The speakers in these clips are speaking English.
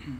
Wait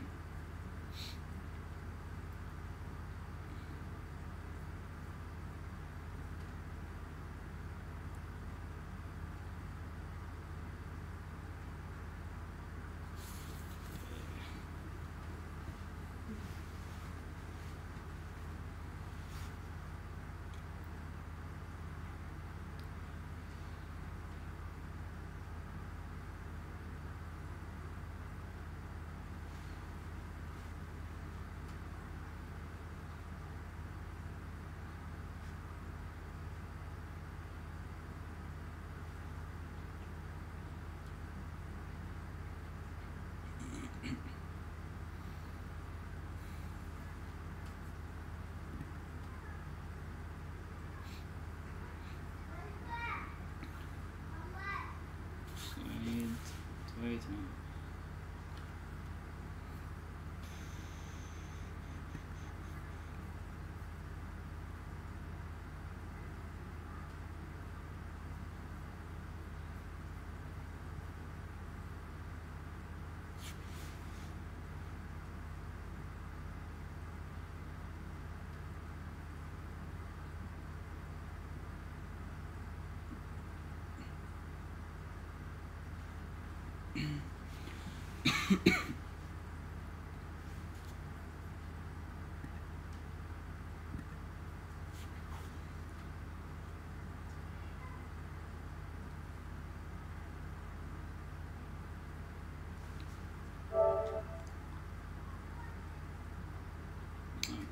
a minute.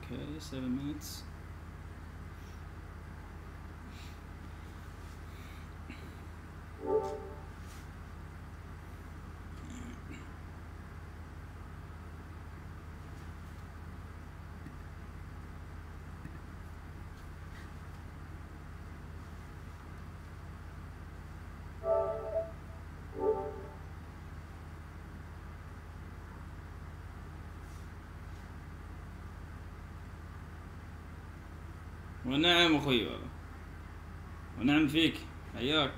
Okay, 7 minutes. ونعم اخوي والله، ونعم فيك، حياك.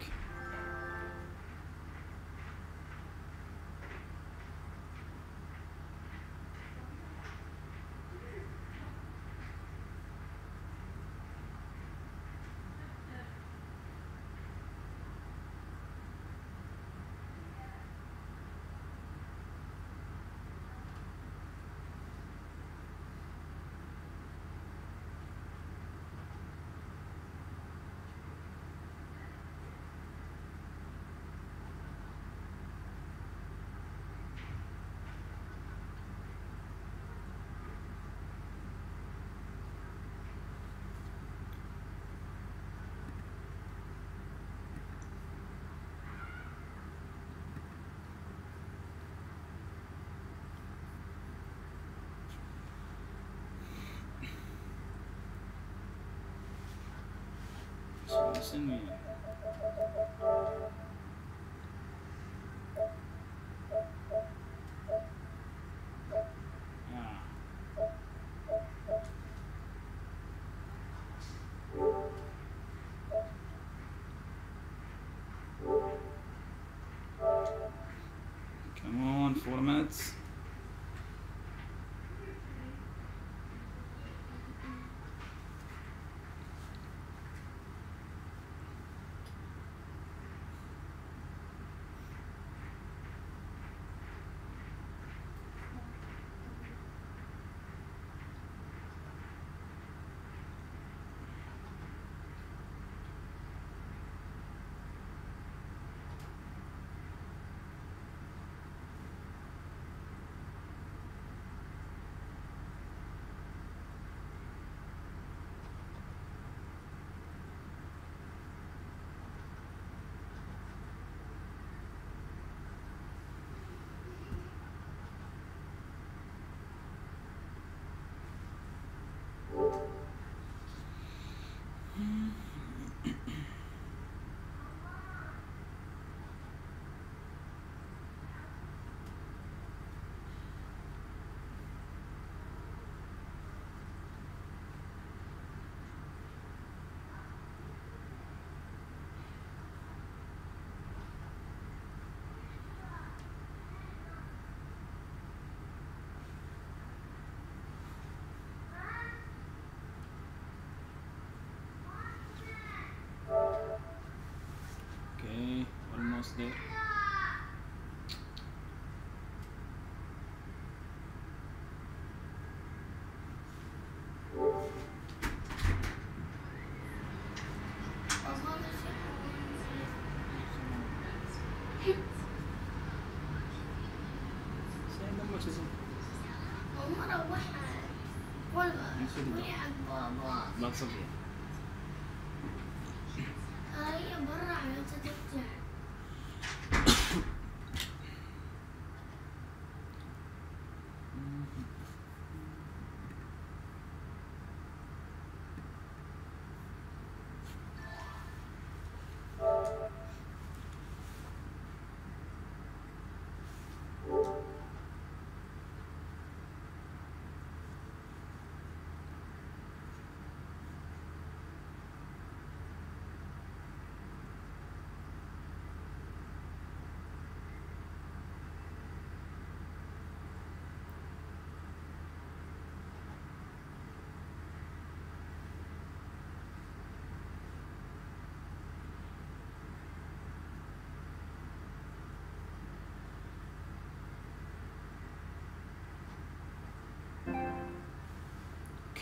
Listen me. Come on, 4 minutes. بتصل فيها. هي برا على ترجع.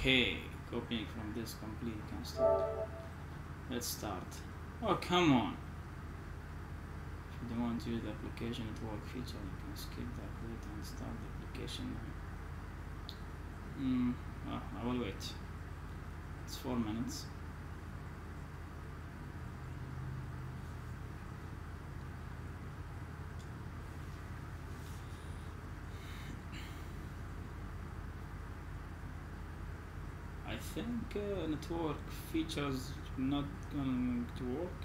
Okay, copying from this complete can start. Let's start. Oh, come on. If you don't want to use the application network feature, you can skip the update and start the application now. I will wait. It's 4 minutes. I think network features not going to work.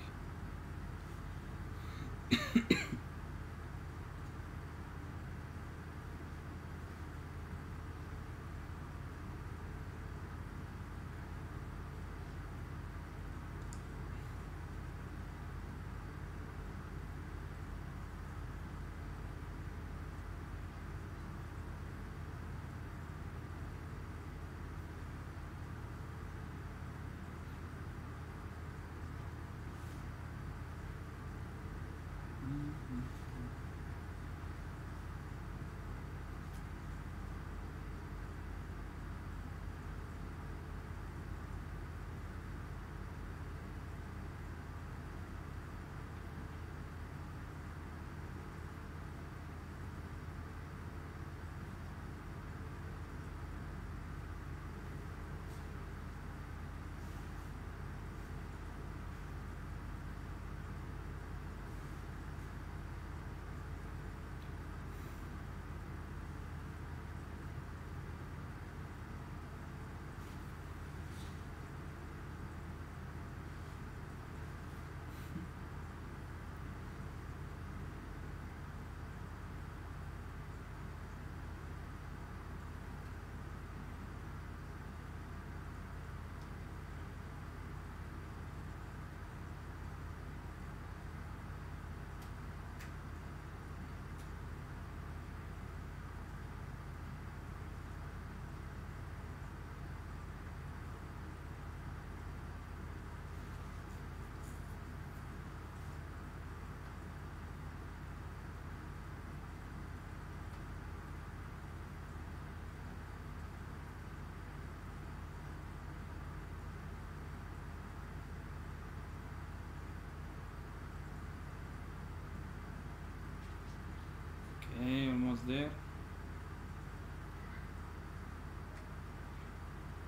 Okay, almost there.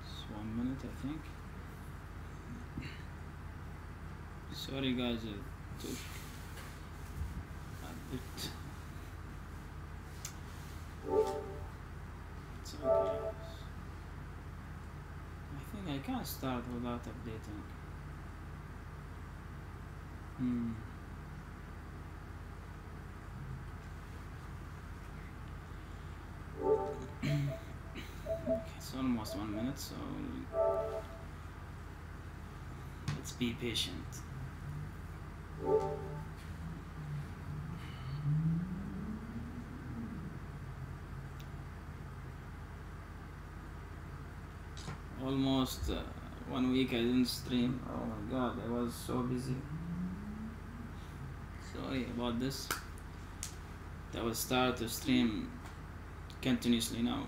It's 1 minute, I think. Sorry guys, it took a bit. It's okay. I think I can start without updating. It's almost 1 minute, so let's be patient. Almost 1 week I didn't stream. Oh my god, I was so busy. Sorry about this. I will start to stream continuously now.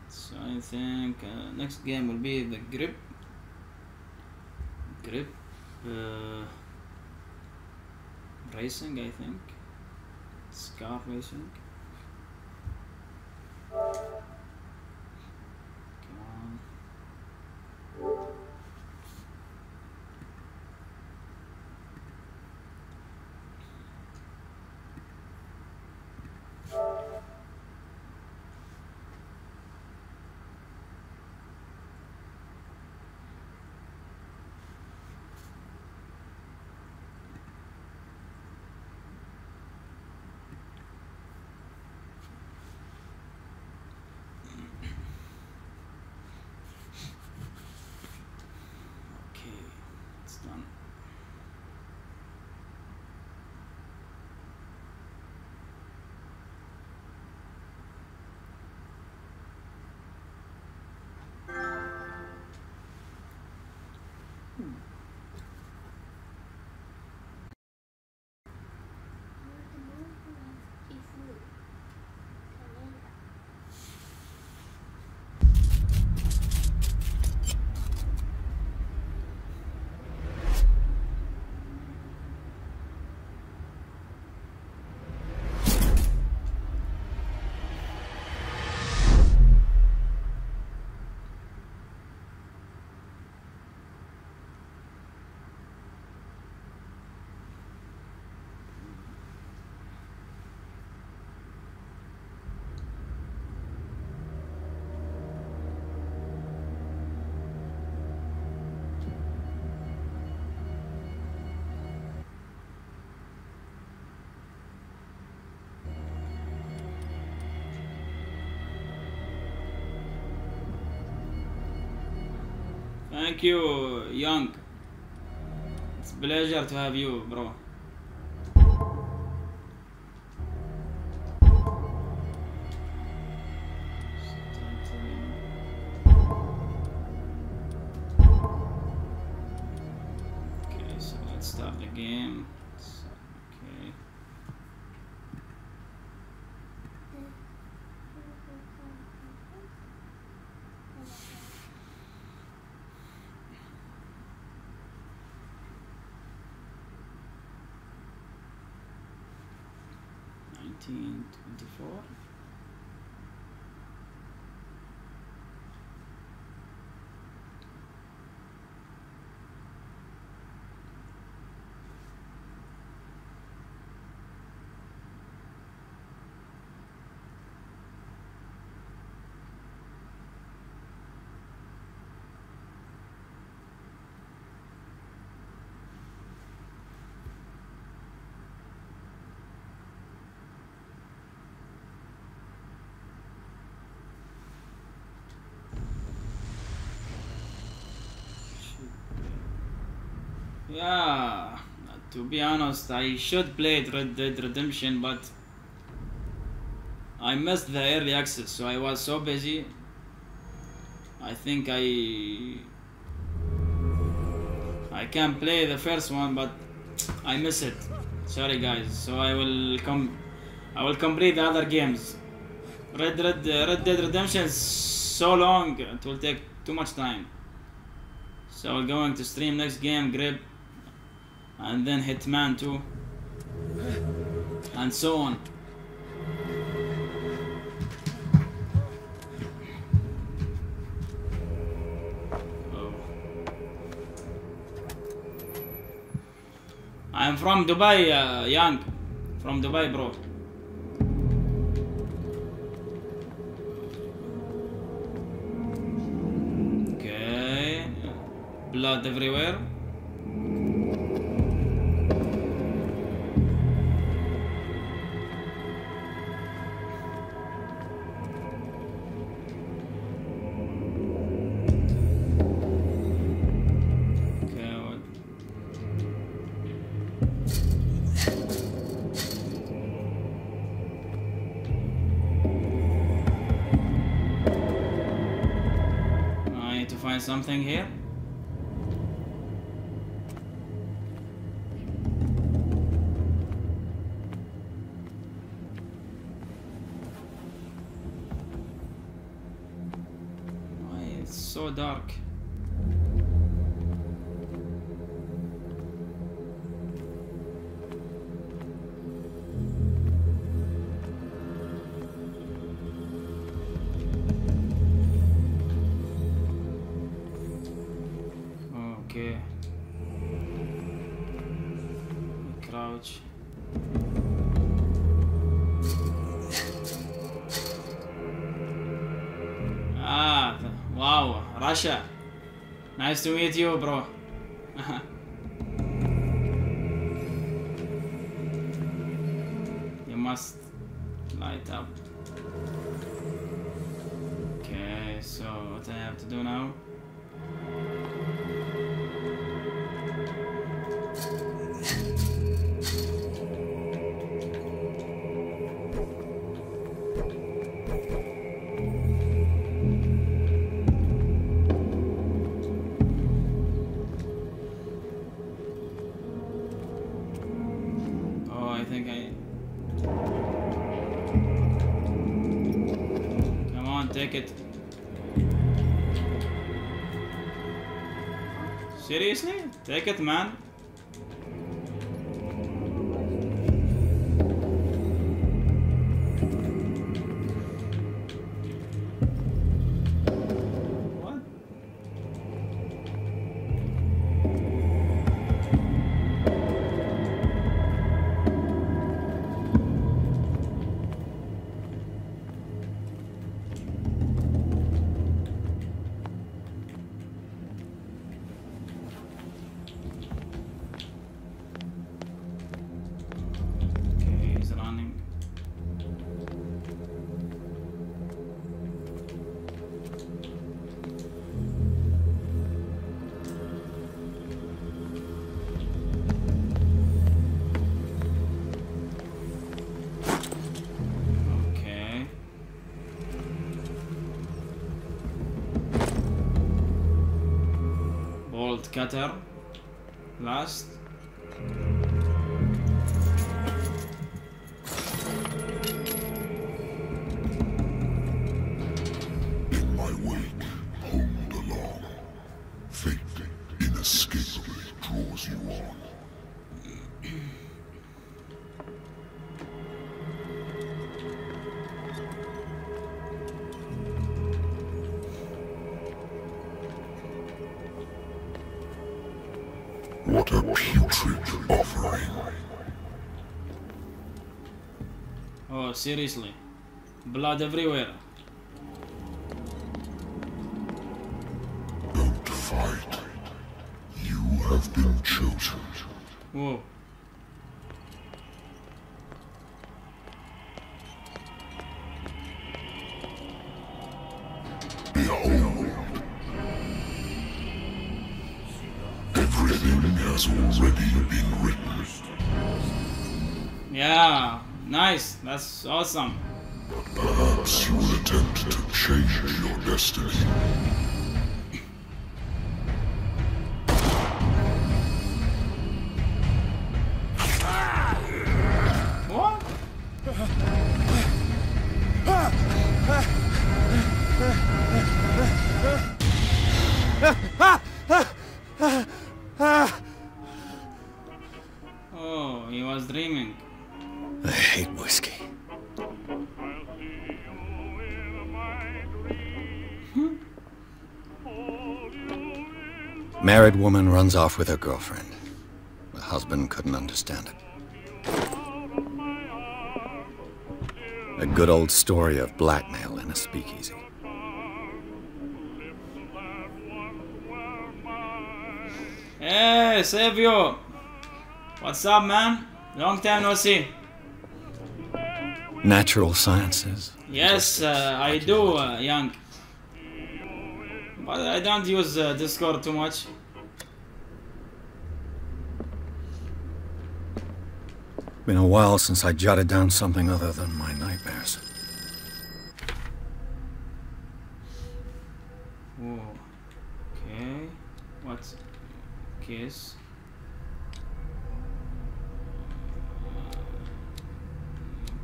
So I think next game will be the grip racing, I think. Scar racing. Come on. Thank you, Young. It's a pleasure to have you, bro. Okay, so let's start the game. Okay. Nineteen 24. Yeah, to be honest, I should play Red Dead Redemption, but I missed the early access, so I was so busy. I think I can play the first one, but I miss it. Sorry, guys. So I will complete the other games. Red Dead Redemption is so long; it will take too much time. So we're going to stream next game, Grip, and then Hitman 2, and so on. Oh. I'm from Dubai, Young. From Dubai, bro. Okay. Blood everywhere. Something here. Why it's so dark? Crouch. Wow, Russia. Nice to meet you, bro. You must light up. Okay, so what I have to do now? Take it. Seriously? Take it, man. What? bolt cutter. Last. In my wake, hold along. Fate inescapably draws you on. What a putrid offering. Oh, seriously. Blood everywhere. Don't fight. You have been chosen. Whoa. Behold. Everything has already been written. Yeah, nice. That's awesome. Perhaps you will attempt to change your destiny. What? Oh, he was dreaming. I hate whiskey. Married woman runs off with her girlfriend. The husband couldn't understand it. A good old story of blackmail in a speakeasy. Hey, Savio! What's up, man? Long time no see. Natural sciences. Yes, I do, Young. But I don't use Discord too much. Been a while since I jotted down something other than my nightmares. Whoa. Okay. What's kiss?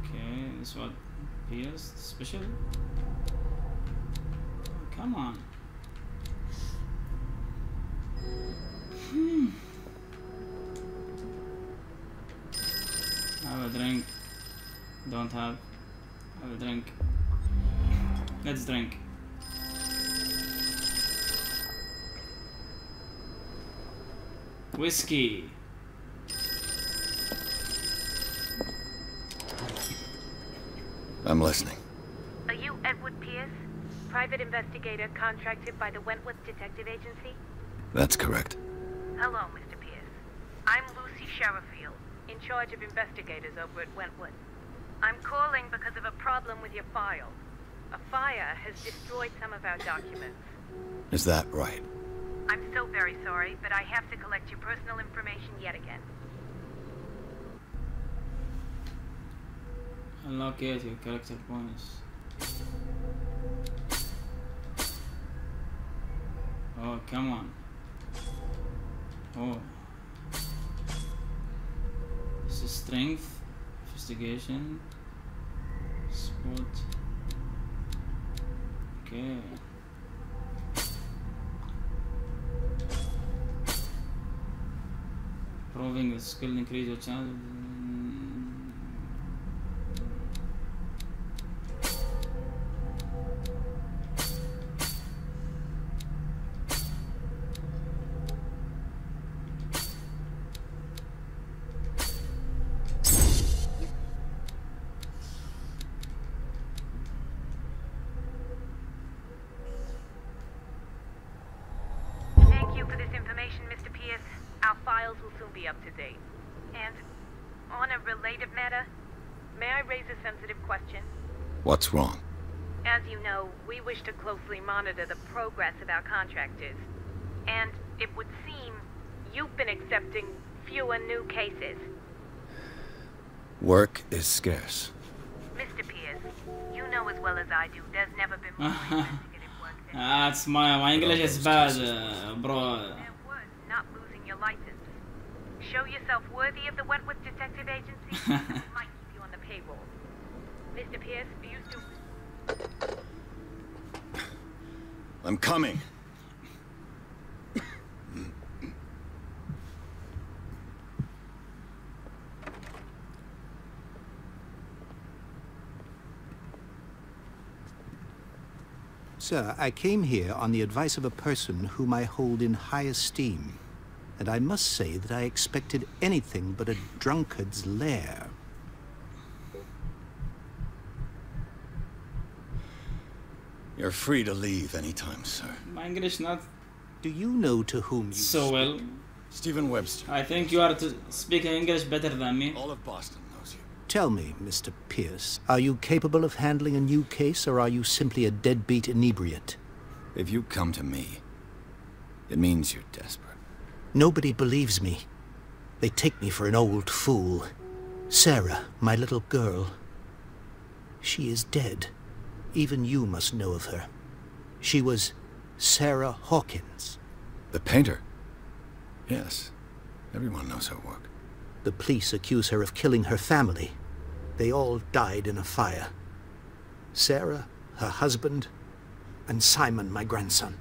Okay, this what PS special? Oh, come on. Have a drink. Don't have. Have a drink. Let's drink. Whiskey. I'm listening. Are you Edward Pierce, private investigator contracted by the Wentworth Detective Agency? That's correct. Hello, Mr. Pierce. I'm Lucy Sherifield, in charge of investigators over at Wentworth. I'm calling because of a problem with your file. A fire has destroyed some of our documents. Is that right? I'm so very sorry, but I have to collect your personal information yet again. Allocate your character points. Oh, come on. Oh. This is strength, investigation, sport. Okay. Proving the skill increase your chance. Thank you for this information, Mr. Pierce. Our files will soon be up to date. And on a related matter, may I raise a sensitive question? What's wrong? As you know, we wish to closely monitor the progress of our contractors. And it would seem you've been accepting fewer new cases. Work is scarce. Mr. Pierce, you know as well as I do, there's never been more investigative work than That's my English is bad, bro. there was show yourself worthy of the Wentworth Detective Agency, we might keep you on the payroll. Mr. Pierce, do you still... I'm coming. Sir, I came here on the advice of a person whom I hold in high esteem, and I must say that I expected anything but a drunkard's lair. You're free to leave anytime, sir. My English not Do you know to whom you so well. Stephen Webster. I think you are to speak English better than me. All of Boston knows you. Tell me, Mr. Pierce, are you capable of handling a new case, or are you simply a deadbeat inebriate? If you come to me, it means you're desperate. Nobody believes me. They take me for an old fool. Sarah, my little girl, she is dead. Even you must know of her. She was Sarah Hawkins. The painter? Yes. Everyone knows her work. The police accuse her of killing her family. They all died in a fire. Sarah, her husband, and Simon, my grandson.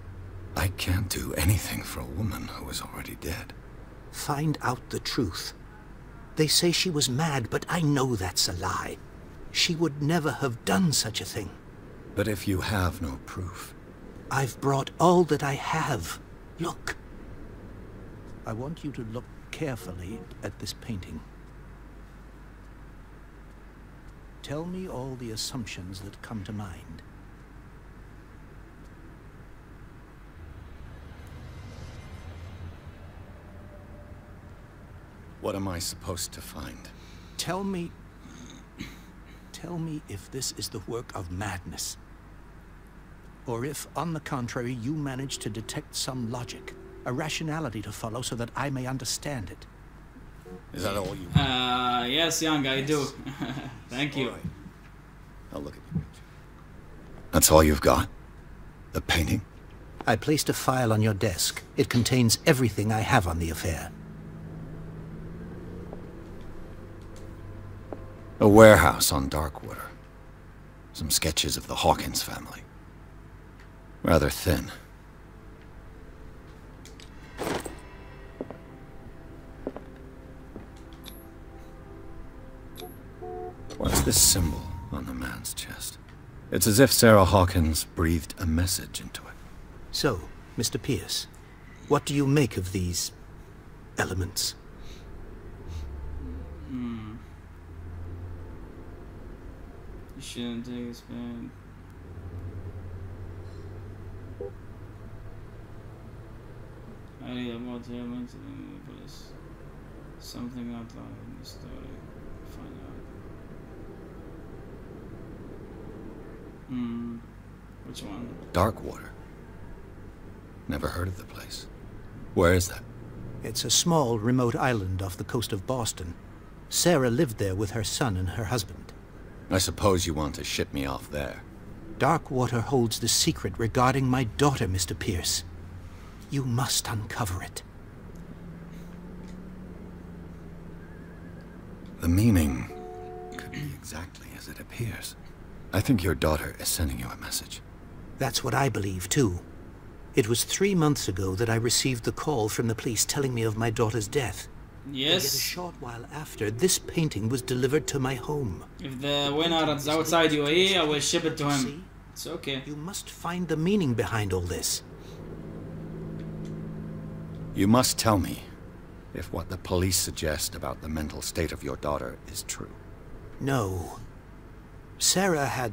I can't do anything for a woman who is already dead. Find out the truth. They say she was mad, but I know that's a lie. She would never have done such a thing. But if you have no proof... I've brought all that I have. Look. I want you to look carefully at this painting. Tell me all the assumptions that come to mind. What am I supposed to find? Tell me if this is the work of madness. Or if, on the contrary, you manage to detect some logic, a rationality to follow so that I may understand it. Is that all you... Yes, young, I do. Thank you. All right. I'll look at the picture. That's all you've got? The painting? I placed a file on your desk. It contains everything I have on the affair. A warehouse on Darkwater. Some sketches of the Hawkins family. Rather thin. What's this symbol on the man's chest? It's as if Sarah Hawkins breathed a message into it. So, Mr. Pierce, what do you make of these elements? You shouldn't take this bad. I read about the elements in the police. Something out loud in the story. Find out. Which one? Darkwater. Never heard of the place. Where is that? It's a small, remote island off the coast of Boston. Sarah lived there with her son and her husband. I suppose you want to ship me off there. Darkwater holds the secret regarding my daughter, Mr. Pierce. You must uncover it. The meaning could be exactly as it appears. I think your daughter is sending you a message. That's what I believe, too. It was 3 months ago that I received the call from the police telling me of my daughter's death. Yes. Yet a short while after, this painting was delivered to my home. If the winner is outside UAE, I will ship it to him. See? It's okay. You must find the meaning behind all this. You must tell me if what the police suggest about the mental state of your daughter is true. No. Sarah had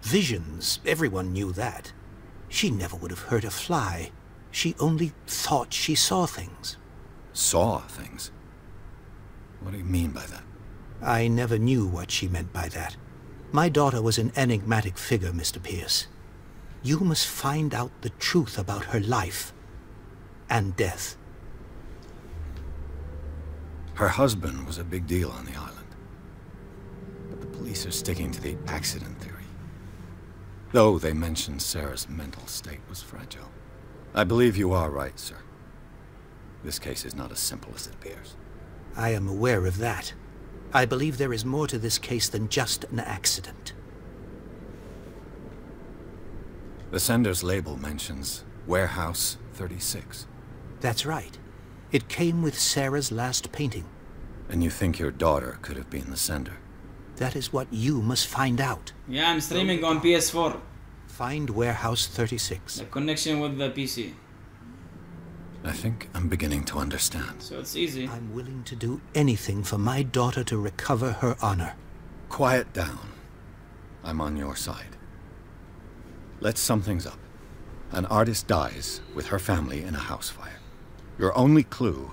visions. Everyone knew that. She never would have hurt a fly. She only thought she saw things. Saw things? What do you mean by that? I never knew what she meant by that. My daughter was an enigmatic figure, Mr. Pierce. You must find out the truth about her life and death. Her husband was a big deal on the island. But the police are sticking to the accident theory. Though they mentioned Sarah's mental state was fragile. I believe you are right, sir. This case is not as simple as it appears. I am aware of that. I believe there is more to this case than just an accident. The sender's label mentions Warehouse 36. That's right. It came with Sarah's last painting. And you think your daughter could have been the sender? That is what you must find out. Yeah, I'm streaming on PS4. Find Warehouse 36. The connection with the PC. I think I'm beginning to understand. So it's easy. I'm willing to do anything for my daughter to recover her honor. Quiet down. I'm on your side. Let's sum things up. An artist dies with her family in a house fire. Your only clue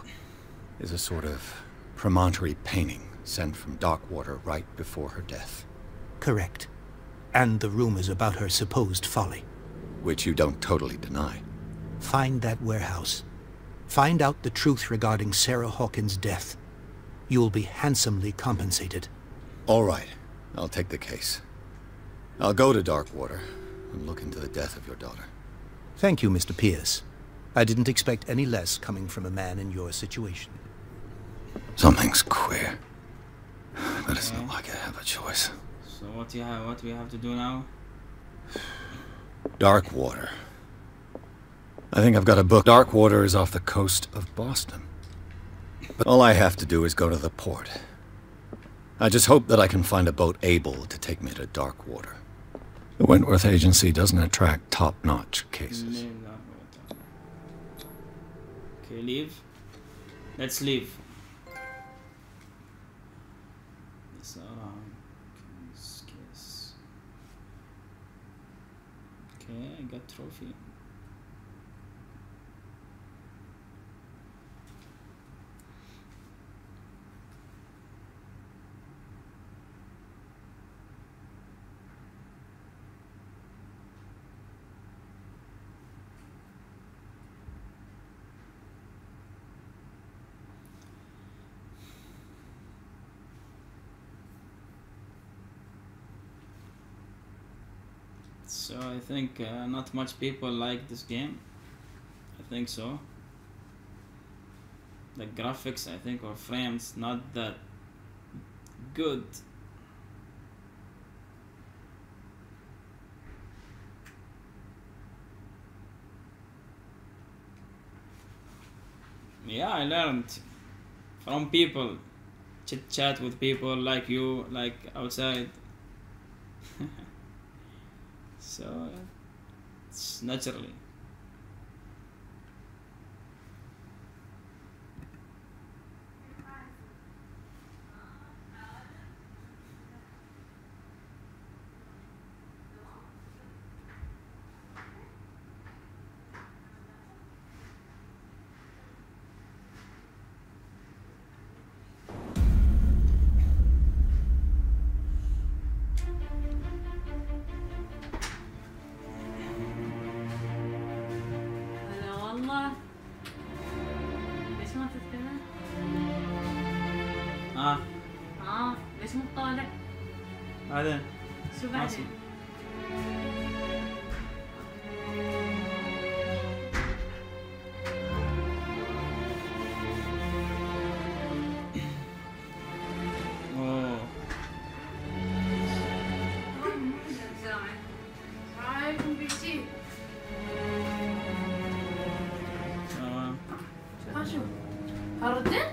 is a sort of promontory painting sent from Darkwater right before her death. Correct. And the rumors about her supposed folly. Which you don't totally deny. Find that warehouse. Find out the truth regarding Sarah Hawkins' death. You'll be handsomely compensated. All right. I'll take the case. I'll go to Darkwater and look into the death of your daughter. Thank you, Mr. Pierce. I didn't expect any less coming from a man in your situation. Something's queer. But it's not like I have a choice. So what we have to do now? Darkwater. I think I've got a book. Darkwater is off the coast of Boston. But all I have to do is go to the port. I just hope that I can find a boat able to take me to Darkwater. The Wentworth Agency doesn't attract top-notch cases. Okay, leave. Let's leave. This around case. Okay, I got trophy. So I think not much people like this game. I think so. The graphics, I think, or frames, not that good. Yeah, I learned from people, chit chat with people like you, like outside. So it's naturally. ليش مو طالع؟ بعدين شو بعدين؟ رايكم بيجي؟ شو؟ هردت؟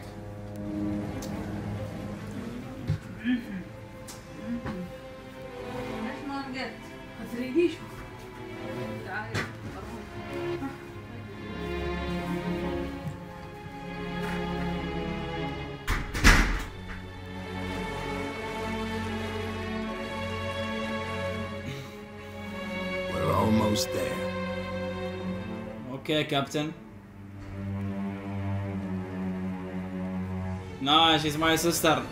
ليش ما رقدت؟ تريدي شو؟ تعالي We're almost there. Okay, Captain. No, she's my sister.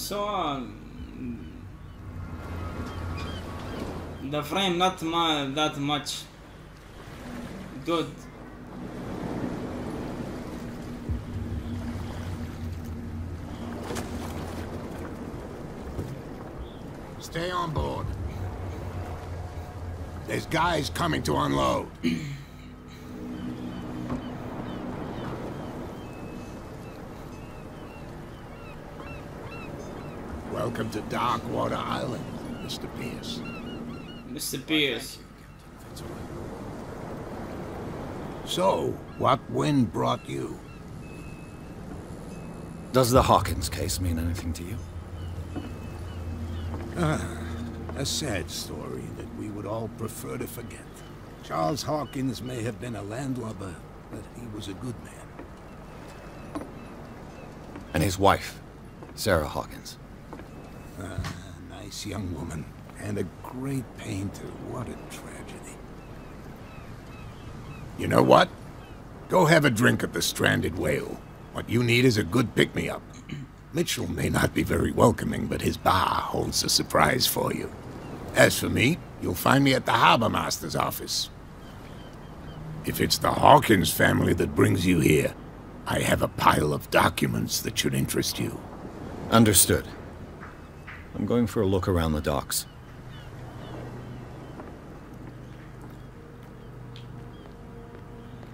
saw the frame not that much good. Stay on board. There's guys coming to unload. Welcome to Darkwater Island, Mr. Pierce. Mr. Pierce. So, what wind brought you? Does the Hawkins case mean anything to you? A sad story that we would all prefer to forget. Charles Hawkins may have been a landlubber, but he was a good man. And his wife, Sarah Hawkins. Nice young woman, and a great painter. What a tragedy. You know what? Go have a drink at the Stranded Whale. What you need is a good pick-me-up. Mitchell may not be very welcoming, but his bar holds a surprise for you. As for me, you'll find me at the Harbor Master's office. If it's the Hawkins family that brings you here, I have a pile of documents that should interest you. Understood. I'm going for a look around the docks.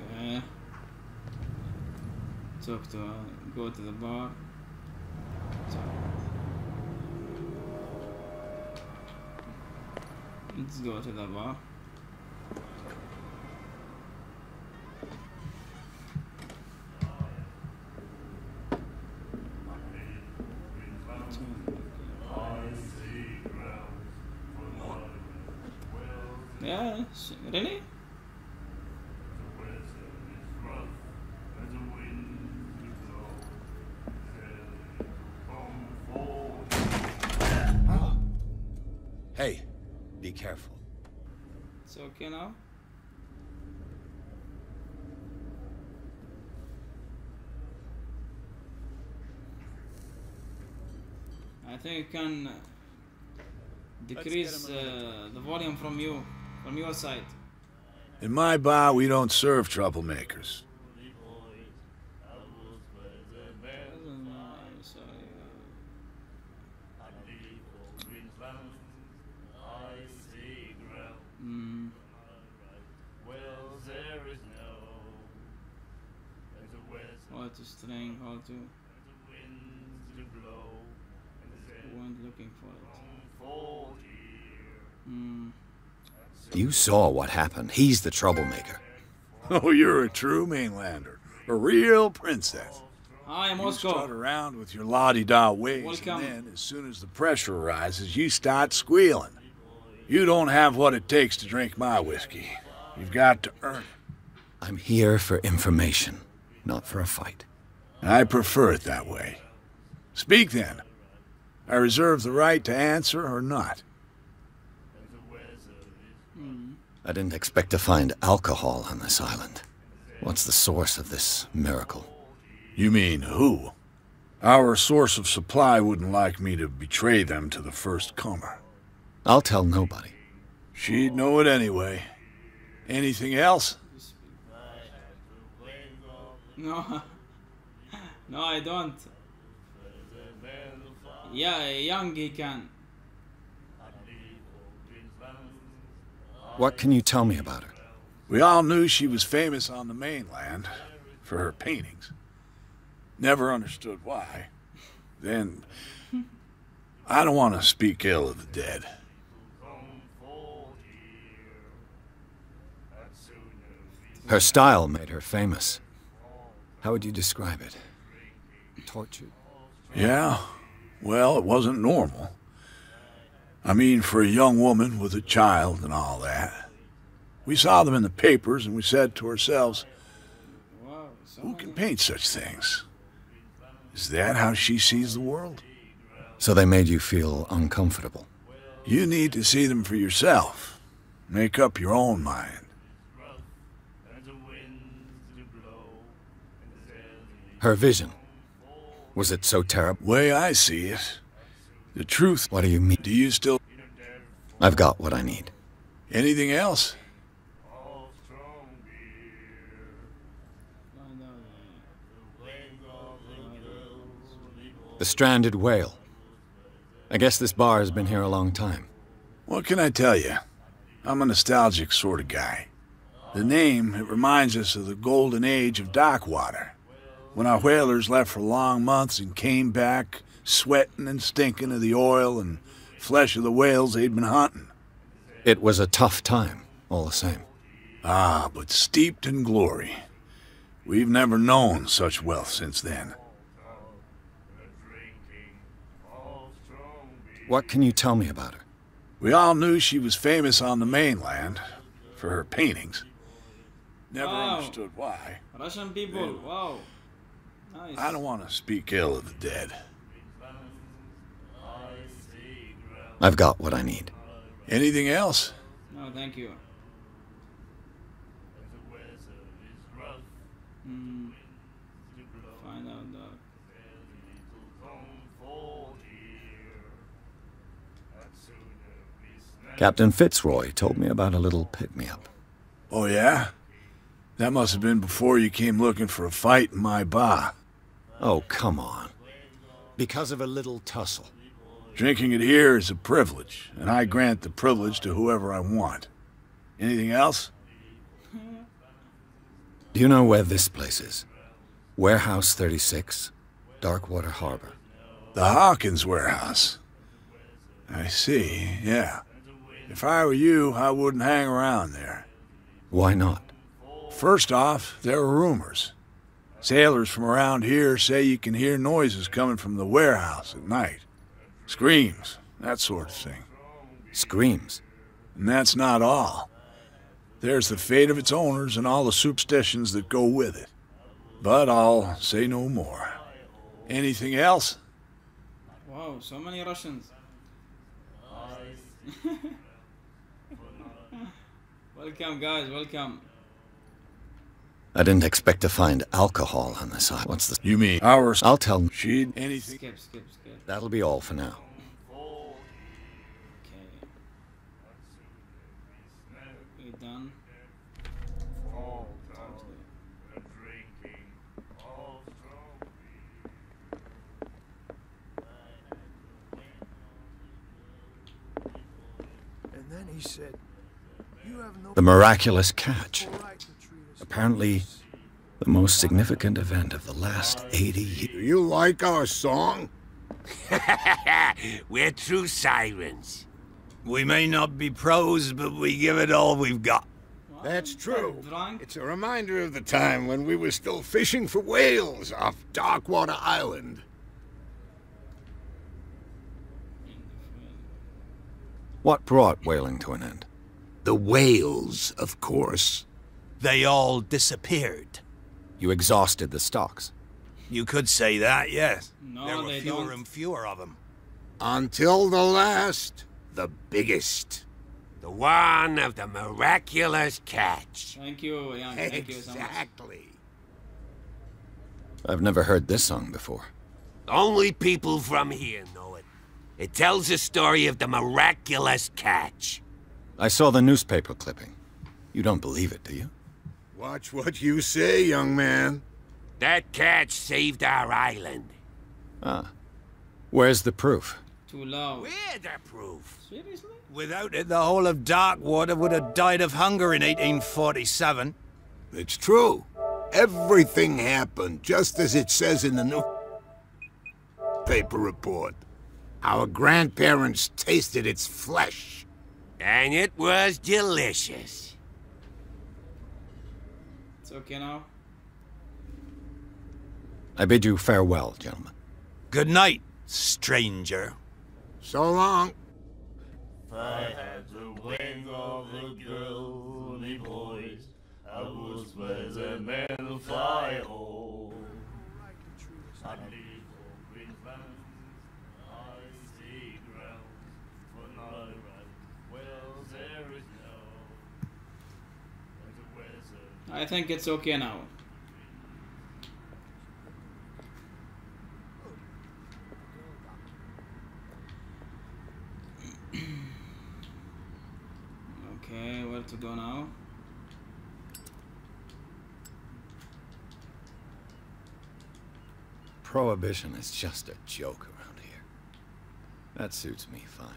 Okay. Go to the bar. Let's go to the bar. Yeah, really? Hey, be careful. It's okay now? I think you can decrease the volume from your side. In my bar, we don't serve troublemakers. How to string, how to wind looking for it. You saw what happened. He's the troublemaker. Oh, you're a true mainlander. A real princess. Hi, You Moscow. strut around with your la-di-da ways, Welcome. and then, as soon as the pressure rises, you start squealing. You don't have what it takes to drink my whiskey. You've got to earn it. I'm here for information, not for a fight. I prefer it that way. Speak then. I reserve the right to answer or not. I didn't expect to find alcohol on this island. What's the source of this miracle? You mean who? Our source of supply wouldn't like me to betray them to the first comer. I'll tell nobody. She'd know it anyway. Anything else? No, no, I don't. Yeah, young he can. What can you tell me about her? We all knew she was famous on the mainland for her paintings. Never understood why. Then, I don't want to speak ill of the dead. Her style made her famous. How would you describe it? Tortured? Yeah, well, it wasn't normal. I mean, for a young woman with a child and all that. We saw them in the papers and we said to ourselves, Wow, who can paint such things? Is that how she sees the world? So they made you feel uncomfortable. You need to see them for yourself. Make up your own mind. Her vision. Was it so terrible? Way I see it, The truth. What do you mean? Do you still... I've got what I need. Anything else? The Stranded Whale. I guess this bar has been here a long time. What can I tell you? I'm a nostalgic sort of guy. The name, it reminds us of the golden age of dockwater, when our whalers left for long months and came back sweating and stinking of the oil and flesh of the whales they'd been hunting. It was a tough time, all the same. Ah, but steeped in glory. We've never known such wealth since then. What can you tell me about her? We all knew she was famous on the mainland for her paintings. Never understood why. Russian people, wow. Nice. I don't want to speak ill of the dead. I've got what I need. Anything else? No, thank you. Find out that. Captain Fitzroy told me about a little pick-me-up. Oh, yeah? That must have been before you came looking for a fight in my bar. Oh, come on. Because of a little tussle. Drinking it here is a privilege, and I grant the privilege to whoever I want. Anything else? Do you know where this place is? Warehouse 36, Darkwater Harbor. The Hawkins warehouse. I see, yeah. If I were you, I wouldn't hang around there. Why not? First off, there are rumors. Sailors from around here say you can hear noises coming from the warehouse at night. Screams, that sort of thing. Screams? And that's not all. There's the fate of its owners and all the superstitions that go with it. But I'll say no more. Anything else? Wow, so many Russians. Welcome, guys, welcome. I didn't expect to find alcohol on this island. What's the... You mean ours? I'll tell... She'd... Anything... Skip. That'll be all for now. Okay. We done? And then he said, "You have no The miraculous catch. right to treat us." Apparently, the most significant event of the last 80 years. Do you like our song? We're true sirens. We may not be pros, but we give it all we've got. That's true. Drunk? It's a reminder of the time when we were still fishing for whales off Darkwater Island. What brought whaling to an end? The whales, of course. They all disappeared. You exhausted the stocks. You could say that, yes. No, there were they fewer don't. and fewer of them. Until the last, the biggest. The one of the miraculous catch. Thank you, Young. Thank you so much. Exactly. I've never heard this song before. Only people from here know it. It tells the story of the miraculous catch. I saw the newspaper clipping. You don't believe it, do you? Watch what you say, young man. That catch saved our island. Ah. Where's the proof? Too loud. We're the proof. Seriously? Without it, the whole of Darkwater would have died of hunger in 1847. It's true. Everything happened just as it says in the newspaper report. Our grandparents tasted its flesh. And it was delicious. It's okay now? I bid you farewell, gentlemen. Good night, stranger. So long. If I had the wing of the girly boys, I would where the men fly home. I'd leave all green lands, icy ground, for not a right, well there is no. Like the weather. I think it's okay now. have to go now. Prohibition is just a joke around here. That suits me fine.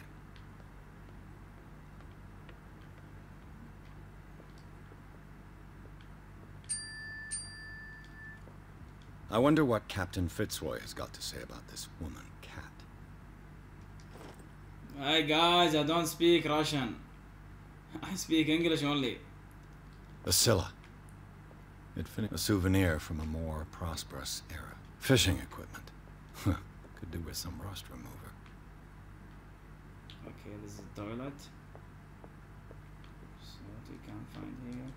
I wonder what Captain Fitzroy has got to say about this woman, Cat. Hey guys, I don't speak Russian. I speak English only. A Scylla. A souvenir from a more prosperous era. Fishing equipment. Could do with some rust remover. Okay, this is a toilet. So what we can find here.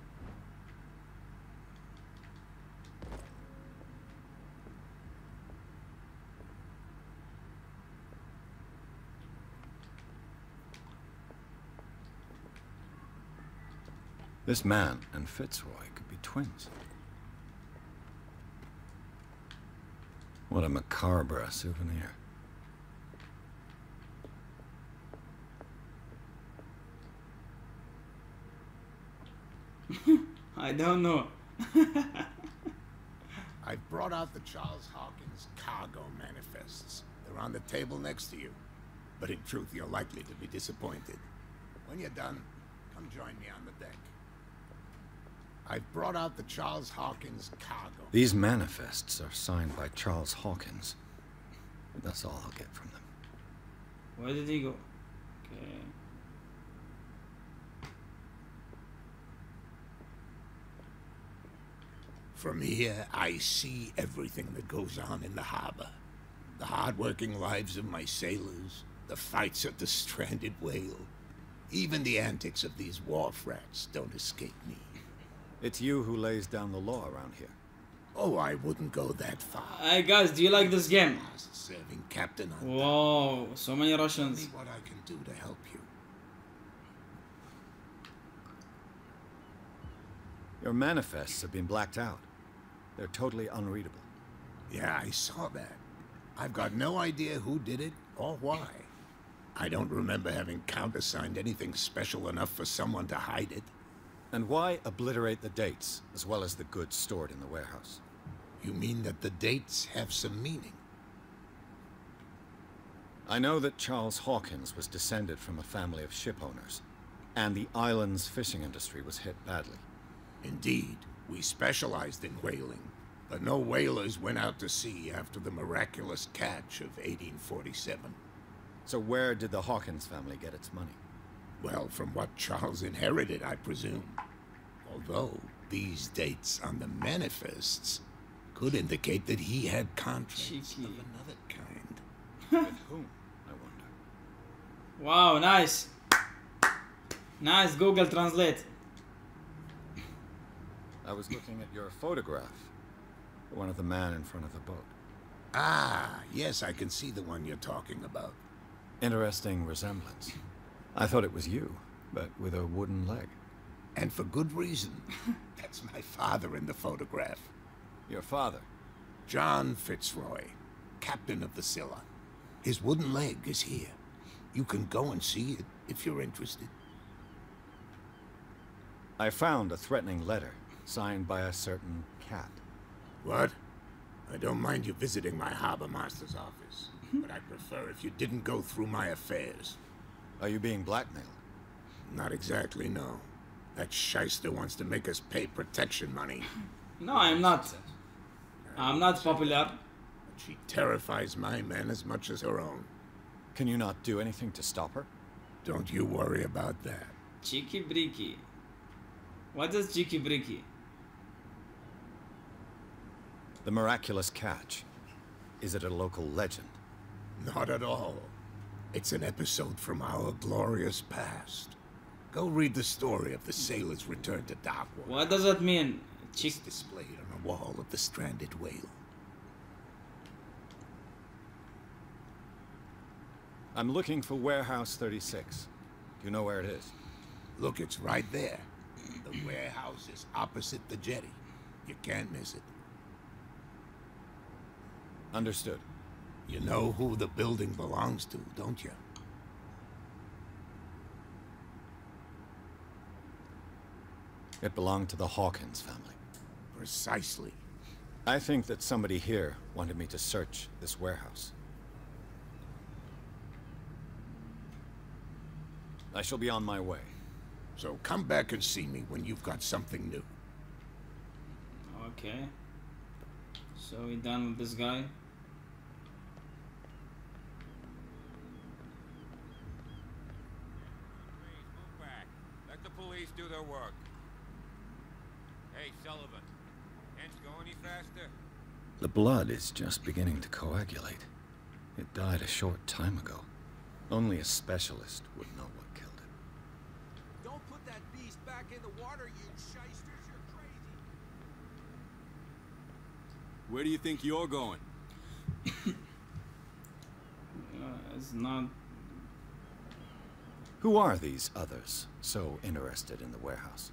This man and Fitzroy could be twins. What a macabre souvenir. I don't know. I've brought out the Charles Hawkins cargo manifests. They're on the table next to you. But in truth, you're likely to be disappointed. When you're done, come join me on the deck. I've brought out the Charles Hawkins cargo. These manifests are signed by Charles Hawkins. That's all I'll get from them. Where did he go? Okay. From here, I see everything that goes on in the harbor. The hard-working lives of my sailors, the fights at the stranded whale. Even the antics of these wharf rats don't escape me. It's you who lays down the law around here. Oh, I wouldn't go that far. Hey guys, do you like this game? Serving captain on Whoa, so many Russians. Tell me what I can do to help you. Your manifests have been blacked out. They're totally unreadable. Yeah, I saw that. I've got no idea who did it or why. I don't remember having countersigned anything special enough for someone to hide it. And why obliterate the dates, as well as the goods stored in the warehouse? You mean that the dates have some meaning? I know that Charles Hawkins was descended from a family of ship owners, and the island's fishing industry was hit badly. Indeed, we specialized in whaling, but no whalers went out to sea after the miraculous catch of 1847. So where did the Hawkins family get its money? Well, from what Charles inherited, I presume. Although, these dates on the manifests could indicate that he had contracts of another kind. With whom, I wonder? Wow, nice. Nice, Google Translate. I was looking at your photograph. One of the man in front of the boat. Ah, yes, I can see the one you're talking about. Interesting resemblance. I thought it was you, but with a wooden leg. And for good reason. That's my father in the photograph. Your father? John Fitzroy, captain of the Scylla. His wooden leg is here. You can go and see it if you're interested. I found a threatening letter, signed by a certain Cat. What? I don't mind you visiting my harbor master's office, but I'd prefer if you didn't go through my affairs. Are you being blackmailed? Not exactly, no. That shyster wants to make us pay protection money. No, I'm not. I'm not popular. But she terrifies my men as much as her own. Can you not do anything to stop her? Don't you worry about that. Cheeky breaky. What is cheeky breaky? The miraculous catch. Is it a local legend? Not at all. It's an episode from our glorious past. Go read the story of the sailor's return to Darkwater. What does that mean? It's displayed on a wall of the stranded whale. I'm looking for Warehouse 36. Do you know where it is? Look, it's right there. The warehouse is opposite the jetty. You can't miss it. Understood. You know who the building belongs to, don't you? It belonged to the Hawkins family. Precisely. I think that somebody here wanted me to search this warehouse. I shall be on my way. So come back and see me when you've got something new. Okay. So we done with this guy? Let the police do their work. Hey, Sullivan. Can't you go any faster? The blood is just beginning to coagulate. It died a short time ago. Only a specialist would know what killed it. Don't put that beast back in the water, you shysters. You're crazy. Where do you think you're going? It's not... Who are these others so interested in the warehouse?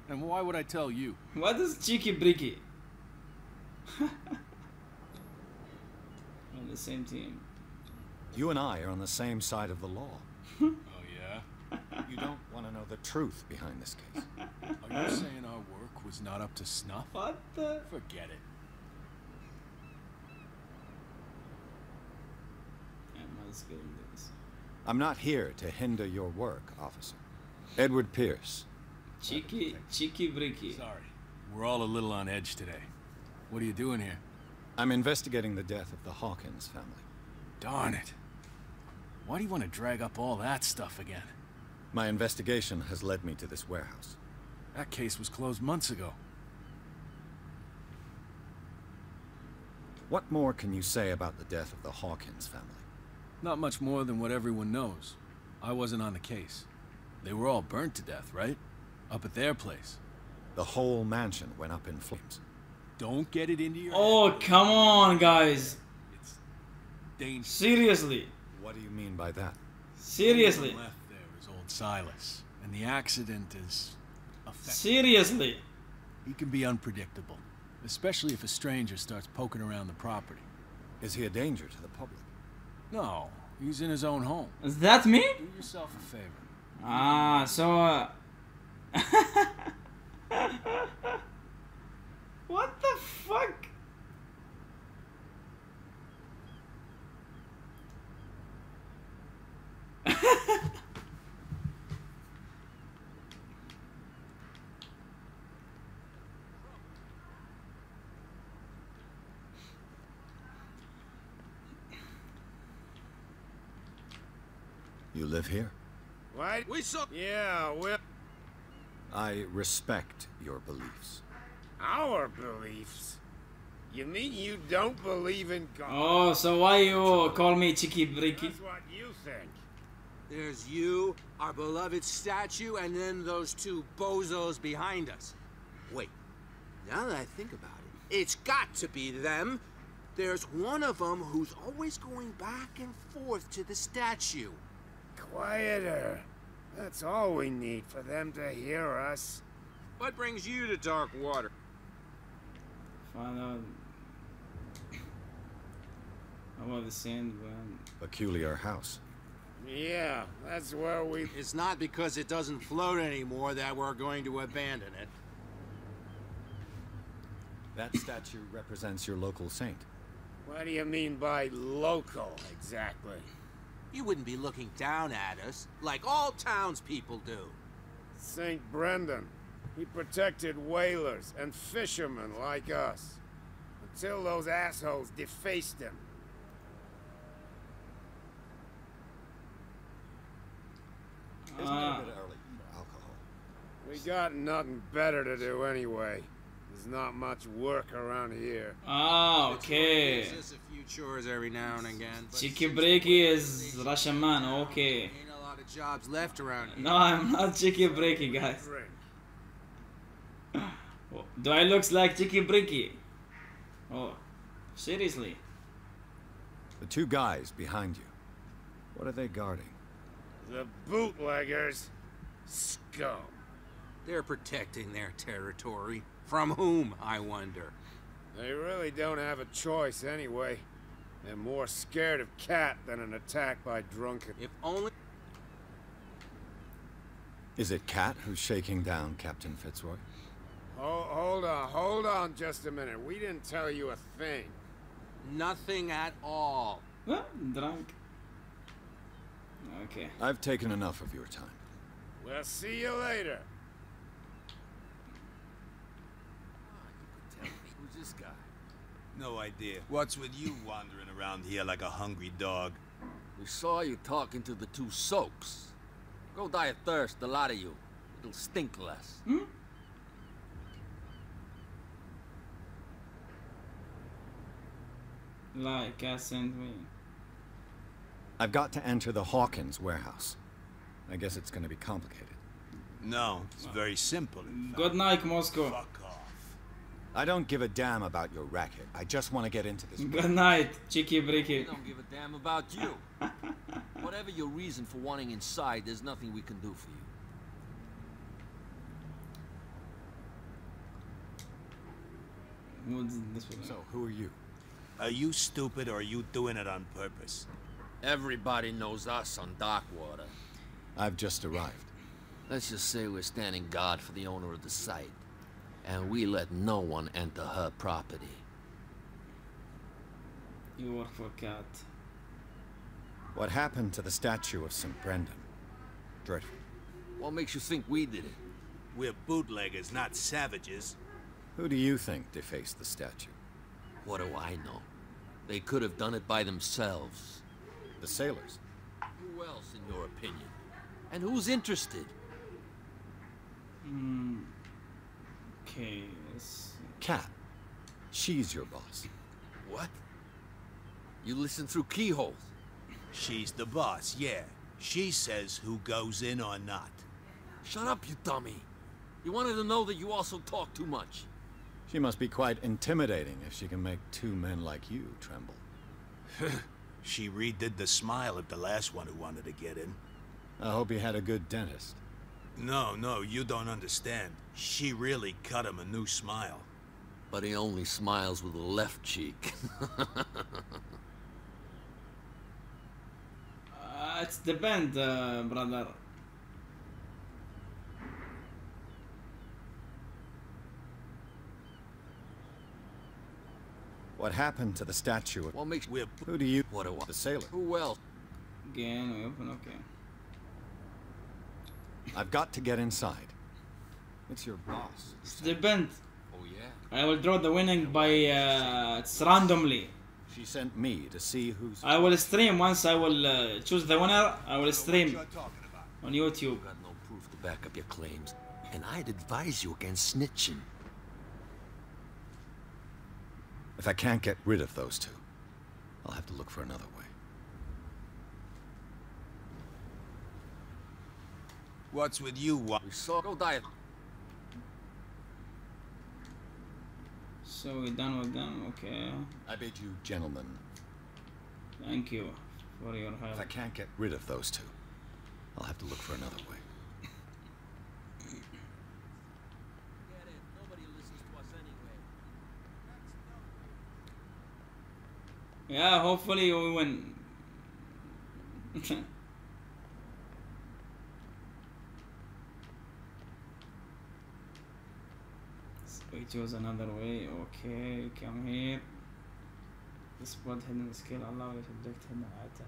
And why would I tell you? What is Cheeky Bricky? On the same team. You and I are on the same side of the law. Oh, yeah? You don't want to know the truth behind this case. Are you saying our work was not up to snuff? What the? Forget it. I'm not here to hinder your work, officer. Edward Pierce. Cheeky Bricky. Sorry. We're all a little on edge today. What are you doing here? I'm investigating the death of the Hawkins family. Darn it. Why do you want to drag up all that stuff again? My investigation has led me to this warehouse. That case was closed months ago. What more can you say about the death of the Hawkins family? Not much more than what everyone knows. I wasn't on the case. They were all burnt to death, right? Up at their place. The whole mansion went up in flames. Don't get it into your Oh, head. come on, guys. It's dangerous. Seriously. What do you mean by that? Seriously. The one left there is old Silas, and the accident is affected. Seriously. He can be unpredictable, especially if a stranger starts poking around the property. Is he a danger to the public? No, he's in his own home. Is that me? Do yourself a favor. Ah, so what the fuck? You live here? What? We saw. Yeah, well. I respect your beliefs. Our beliefs? You mean you don't believe in God? Oh, so why you call me Cheeky Bricky? That's what you think. There's you, our beloved statue, and then those two bozos behind us. Wait, now that I think about it, it's got to be them. There's one of them who's always going back and forth to the statue. Quieter. That's all we need for them to hear us. What brings you to Dark Water? Find out about the sand when... Peculiar house. Yeah, that's where we... It's not because it doesn't float anymore that we're going to abandon it. That statue represents your local saint. What do you mean by local, exactly? You wouldn't be looking down at us, like all townspeople do. St. Brendan. He protected whalers and fishermen like us. Until those assholes defaced him. Isn't it a bit early for alcohol? We got nothing better to do anyway. There's not much work around here. Ah, okay. Just a few chores every now and again. Cheeky Bricky is Russian man, okay. Ain't a lot of jobs left around here. No, I'm not Cheeky Bricky, guys. Do I look like Cheeky Bricky? Oh, seriously? The two guys behind you. What are they guarding? The bootleggers. Scum. They're protecting their territory. From whom, I wonder? They really don't have a choice anyway. They're more scared of Cat than an attack by drunken. If only... Is it Cat who's shaking down Captain Fitzroy? Hold on just a minute. We didn't tell you a thing. Nothing at all. Drunk. Okay. I've taken enough of your time. We'll see you later. Who's this guy? No idea. What's with you wandering around here like a hungry dog? We saw you talking to the two soaks. Go die of thirst, the lot of you. It'll stink less. Like I sent me. I've got to enter the Hawkins warehouse. I guess it's going to be complicated. No, it's very simple. Good night, Moscow. Fuck off. I don't give a damn about your racket. I just want to get into this. Good night, Cheeky Bricky. We don't give a damn about you. Whatever your reason for wanting inside, there's nothing we can do for you. So, who are you? Are you stupid or are you doing it on purpose? Everybody knows us on Darkwater. I've just arrived. Let's just say we're standing guard for the owner of the site. And we let no one enter her property. You work for Cat. What happened to the statue of St. Brendan? Dreadful. What makes you think we did it? We're bootleggers, not savages. Who do you think defaced the statue? What do I know? They could have done it by themselves. The sailors. Who else, in your opinion? And who's interested? Okay, let's... Cat. She's your boss. What? You listen through keyholes? She's the boss, yeah. She says who goes in or not. Shut up, you dummy. You wanted to know that you also talk too much. She must be quite intimidating if she can make two men like you tremble. She redid the smile at the last one who wanted to get in. I hope he had a good dentist. No, you don't understand. She really cut him a new smile. But he only smiles with the left cheek. It's the band, brother. What happened to the statue? What makes... Who do you... What do I... The sailor. Who else? Again, we open, okay. I've got to get inside. It's your boss. It's the band. Oh, yeah? I will draw the winning by... it's randomly. She sent me to see who's... I will stream once I will choose the winner. I will stream on YouTube. You've got no proof to back up your claims. And I'd advise you against snitching. If I can't get rid of those two, I'll have to look for another way. What's with you? We saw... Go die. So we're done with them, okay. I bid you, gentlemen. Thank you for your help. If I can't get rid of those two, I'll have to look for another way. Yeah, hopefully we win. We choose another way. Okay, come here. This spot hidden skill allow you to detect hidden item.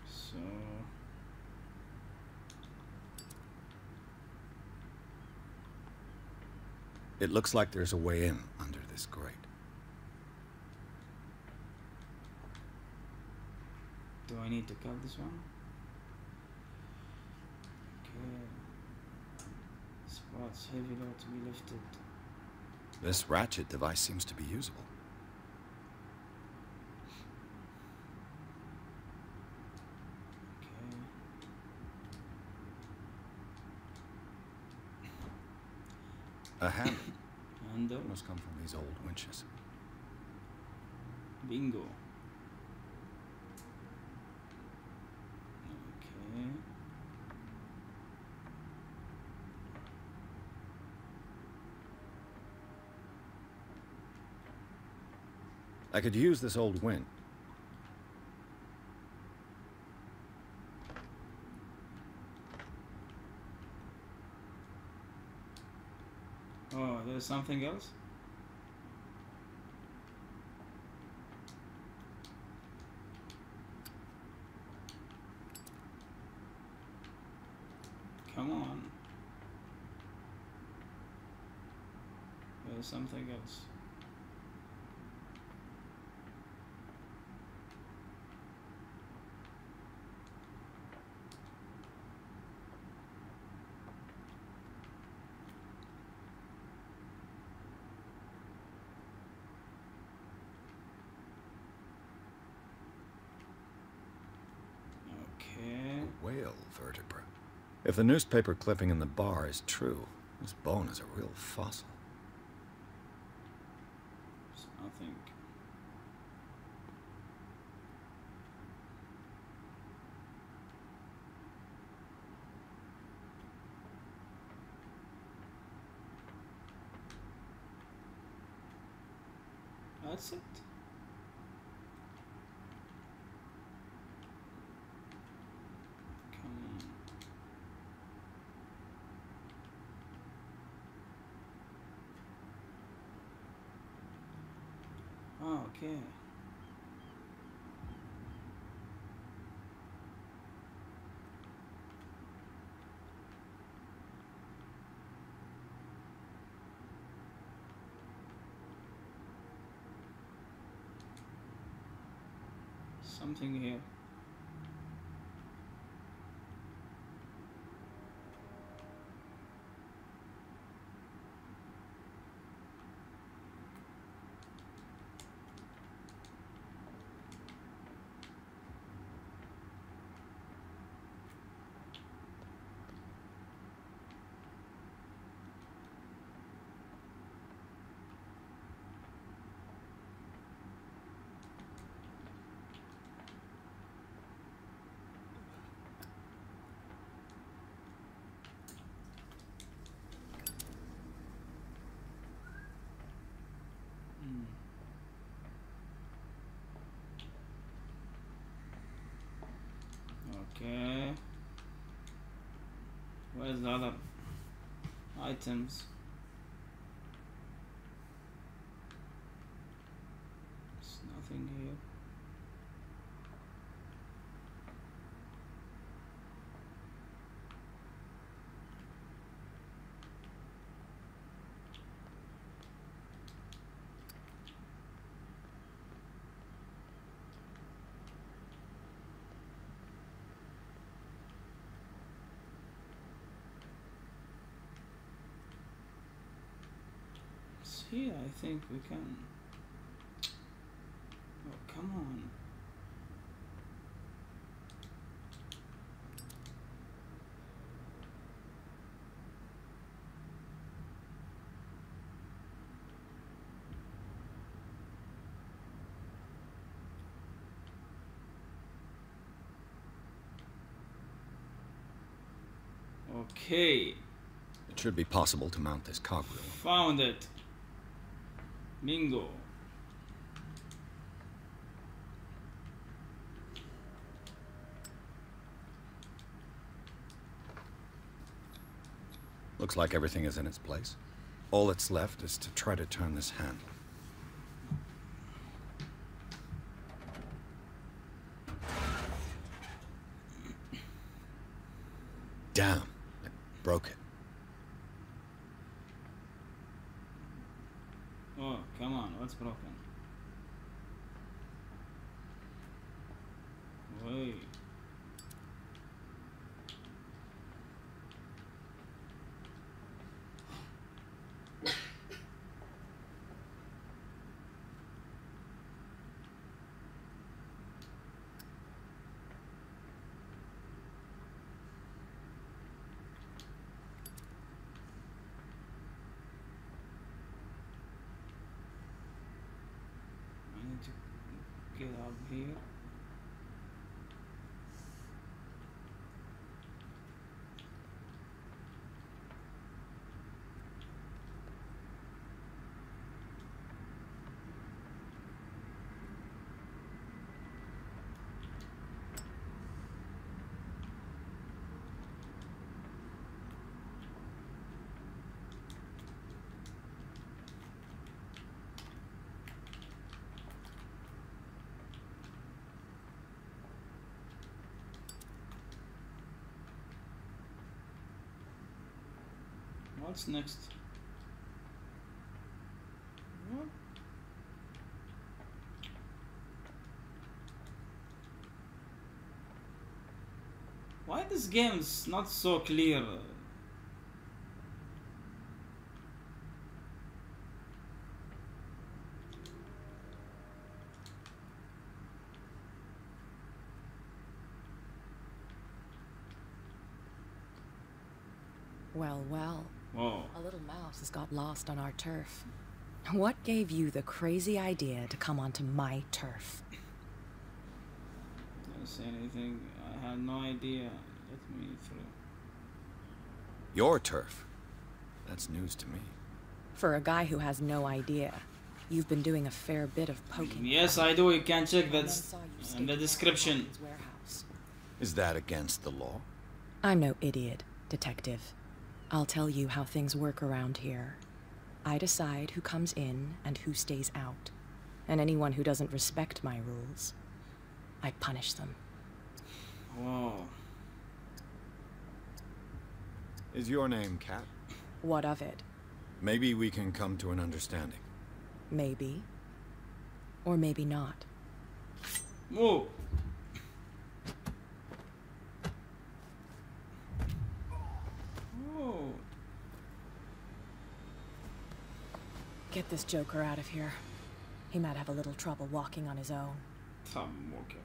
So it looks like there's a way in under this grate. do I need to cut this one? Okay. Spots heavy load to be lifted. This ratchet device seems to be usable. A handle. Handle. Must come from these old winches. Bingo. Okay. I could use this old wind. Oh, there's something else? Come on. There's something else. Okay. Whale vertebra. If the newspaper clipping in the bar is true, this bone is a real fossil. There's nothing. That's it. Oh, okay. Something here. Okay. Where's the other items? There's nothing here. Here, I think we can. Oh, come on. Okay. It should be possible to mount this cogwheel. Found it. Bingo. Looks like everything is in its place. All that's left is to try to turn this handle. Damn, I broke it. Oh, come on, what's broken? Wait. Get up here. What's next? What? Why this game is not so clear? Well, well. Whoa. A little mouse has got lost on our turf. What gave you the crazy idea to come onto my turf? Didn't say anything. I had no idea. Let me through. Your turf? That's news to me. For a guy who has no idea, you've been doing a fair bit of poking. Yes, I do. You can check that in the description. Is that against the law? I'm no idiot, detective. I'll tell you how things work around here. I decide who comes in and who stays out. And anyone who doesn't respect my rules, I punish them. Whoa. Is your name Cat? What of it? Maybe we can come to an understanding. Maybe. Or maybe not. Whoa. Whoa. Get this joker out of here. He might have a little trouble walking on his own. I'm walking.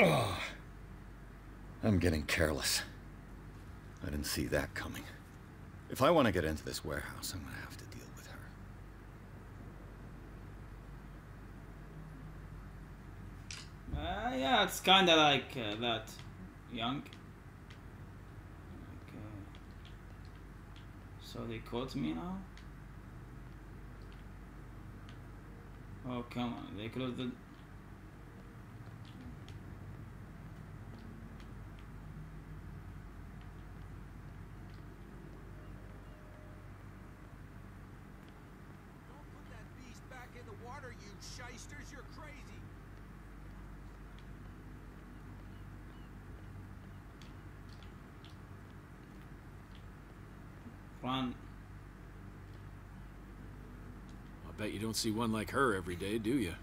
Oh, I'm getting careless. I didn't see that coming. If I want to get into this warehouse, I'm gonna have to deal with her. Yeah, it's kinda like that. Young. Okay. So they caught me now? Oh, come on. They closed the... Shysters, you're crazy. Run. I bet you don't see one like her every day, do you?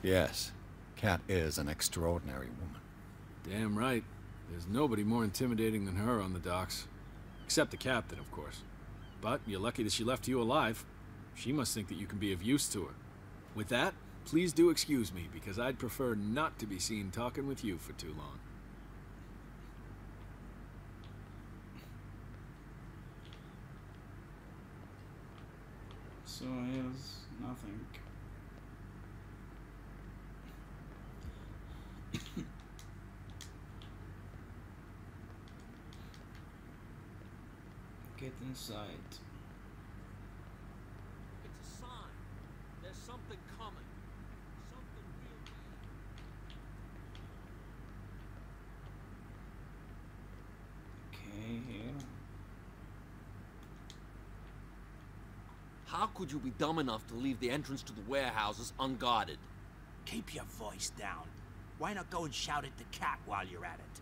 Yes. Cat is an extraordinary woman. Damn right. There's nobody more intimidating than her on the docks. Except the captain, of course. But you're lucky that she left you alive. She must think that you can be of use to her. With that, please do excuse me, because I'd prefer not to be seen talking with you for too long. So here's nothing. Get inside. It's a sign. There's something coming. Something real bad. Okay, here. How could you be dumb enough to leave the entrance to the warehouses unguarded? Keep your voice down. Why not go and shout at the cat while you're at it?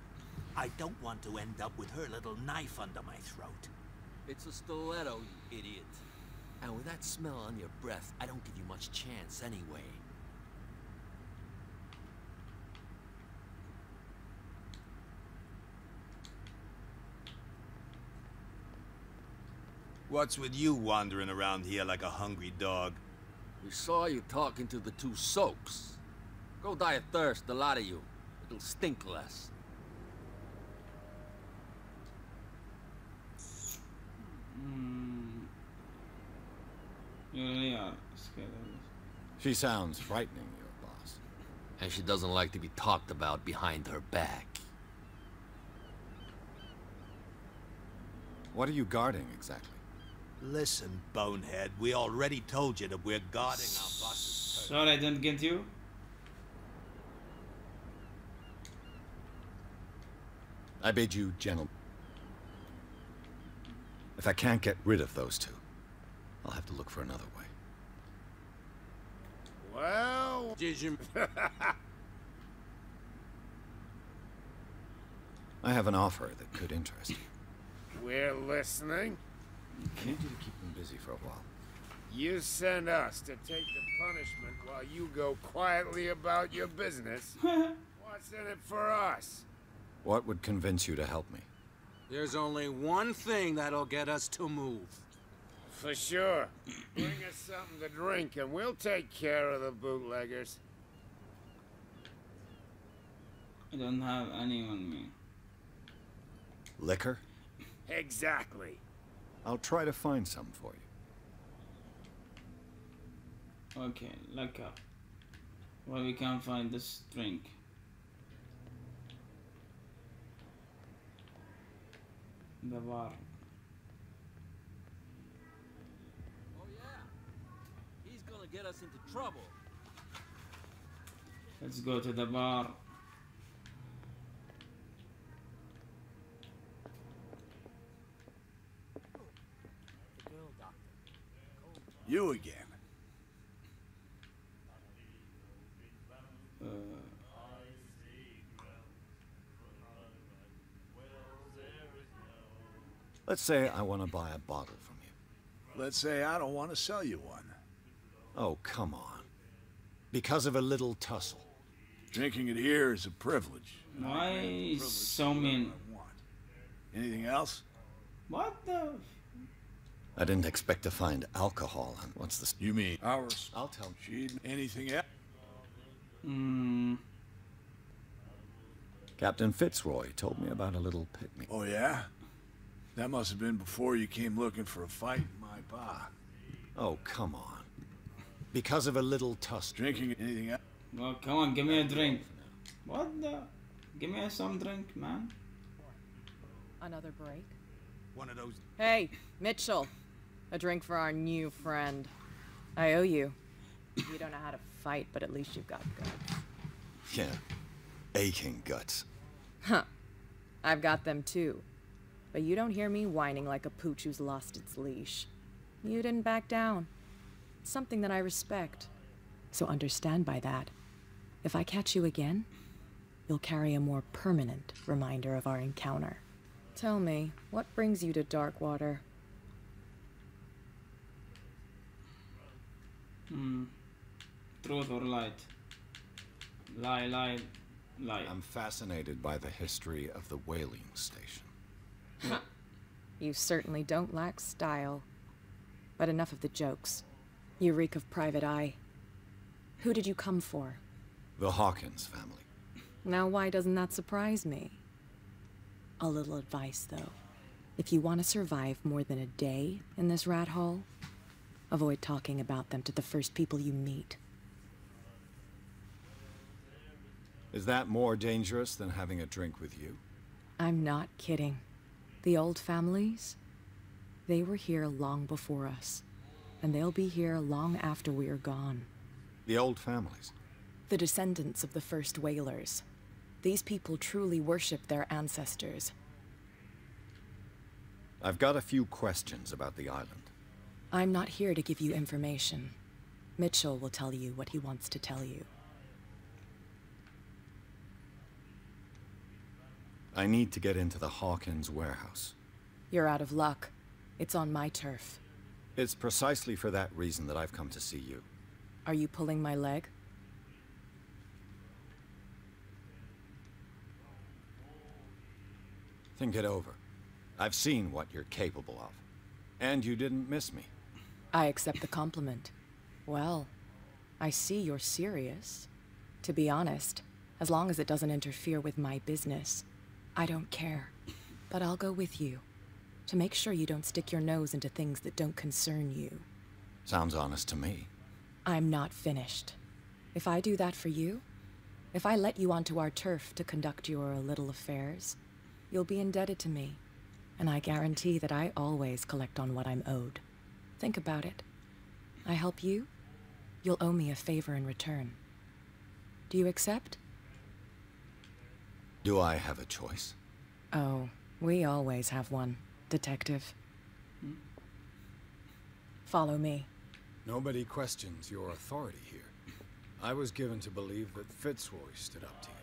I don't want to end up with her little knife under my throat. It's a stiletto, you idiot. And with that smell on your breath, I don't give you much chance anyway. What's with you wandering around here like a hungry dog? We saw you talking to the two soaks. Go die of thirst, the lot of you. It'll stink less. You really are scared of this. She sounds frightening, your boss. And she doesn't like to be talked about behind her back. What are you guarding, exactly? Listen, bonehead, we already told you that we're guarding our boss's turf. Sorry I didn't get you. I bid you, gentlemen. If I can't get rid of those two, I'll have to look for another way. Well... Did you... I have an offer that could interest you. We're listening. I need you to keep them busy for a while. You send us to take the punishment while you go quietly about your business. What's in it for us? What would convince you to help me? There's only one thing that'll get us to move. For sure. Bring us something to drink and we'll take care of the bootleggers. I don't have any on me. Liquor? Exactly. I'll try to find some for you. Okay, liquor. Well, we can't find this drink. The bar. Oh yeah. He's gonna get us into trouble. Let's go to the bar. You again. Let's say I want to buy a bottle from you. Let's say I don't want to sell you one. Oh, come on. Because of a little tussle. Drinking it here is a privilege. Why so mean? Anything else? What the? I didn't expect to find alcohol. And what's this? You mean ours? I'll tell you. Anything else? Captain Fitzroy told me about a little picnic. Oh, yeah? That must have been before you came looking for a fight in my bar. Oh, come on. Because of a little tussle. Drinking anything else? Well, come on, give me a drink. What the? Give me some drink, man. Another break? One of those. Hey, Mitchell. A drink for our new friend. I owe you. You don't know how to fight, but at least you've got guts. Yeah. Aching guts. Huh. I've got them too. But you don't hear me whining like a pooch who's lost its leash. You didn't back down. It's something that I respect. So understand by that. If I catch you again, you'll carry a more permanent reminder of our encounter. Tell me, what brings you to Darkwater? Truth or light? Lie, lie, lie. I'm fascinated by the history of the whaling station. Huh. You certainly don't lack style. But enough of the jokes. You reek of private eye. Who did you come for? The Hawkins family. Now why doesn't that surprise me? A little advice, though. If you want to survive more than a day in this rat hole, avoid talking about them to the first people you meet. Is that more dangerous than having a drink with you? I'm not kidding. The old families, they were here long before us, and they'll be here long after we're gone. The old families? The descendants of the first whalers. These people truly worship their ancestors. I've got a few questions about the island. I'm not here to give you information. Mitchell will tell you what he wants to tell you. I need to get into the Hawkins warehouse. You're out of luck. It's on my turf. It's precisely for that reason that I've come to see you. Are you pulling my leg? Think it over. I've seen what you're capable of. And you didn't miss me. I accept the compliment. Well, I see you're serious. To be honest, as long as it doesn't interfere with my business, I don't care. But I'll go with you, to make sure you don't stick your nose into things that don't concern you. Sounds honest to me. I'm not finished. If I do that for you, if I let you onto our turf to conduct your little affairs, you'll be indebted to me. And I guarantee that I always collect on what I'm owed. Think about it. I help you, you'll owe me a favor in return. Do you accept? Do I have a choice? Oh, we always have one, Detective. Follow me. Nobody questions your authority here. I was given to believe that Fitzroy stood up to you.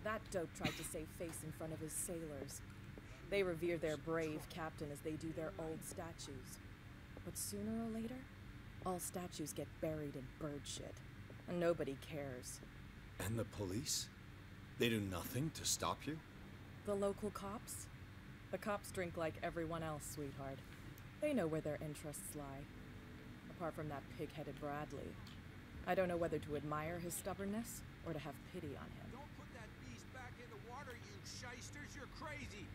That dope tried to save face in front of his sailors. They revere their brave captain as they do their old statues. But sooner or later, all statues get buried in bird shit, and nobody cares. And the police? They do nothing to stop you? The local cops? The cops drink like everyone else, sweetheart. They know where their interests lie. Apart from that pig-headed Bradley. I don't know whether to admire his stubbornness or to have pity on him. Don't put that beast back in the water, you shysters. You're crazy.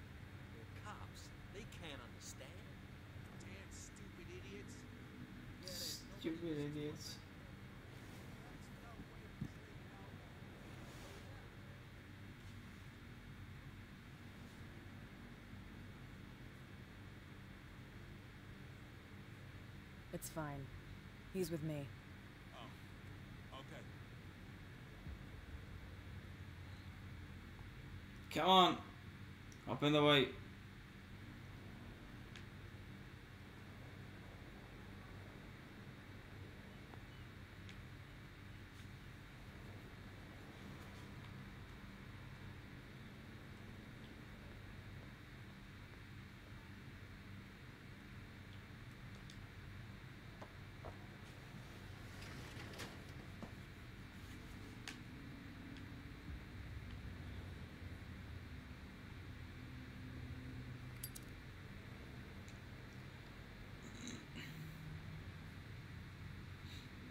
They're cops. They can't understand. Damn stupid idiots. Stupid idiots. It's fine. He's with me. Oh, okay. Come on. Hop in the way.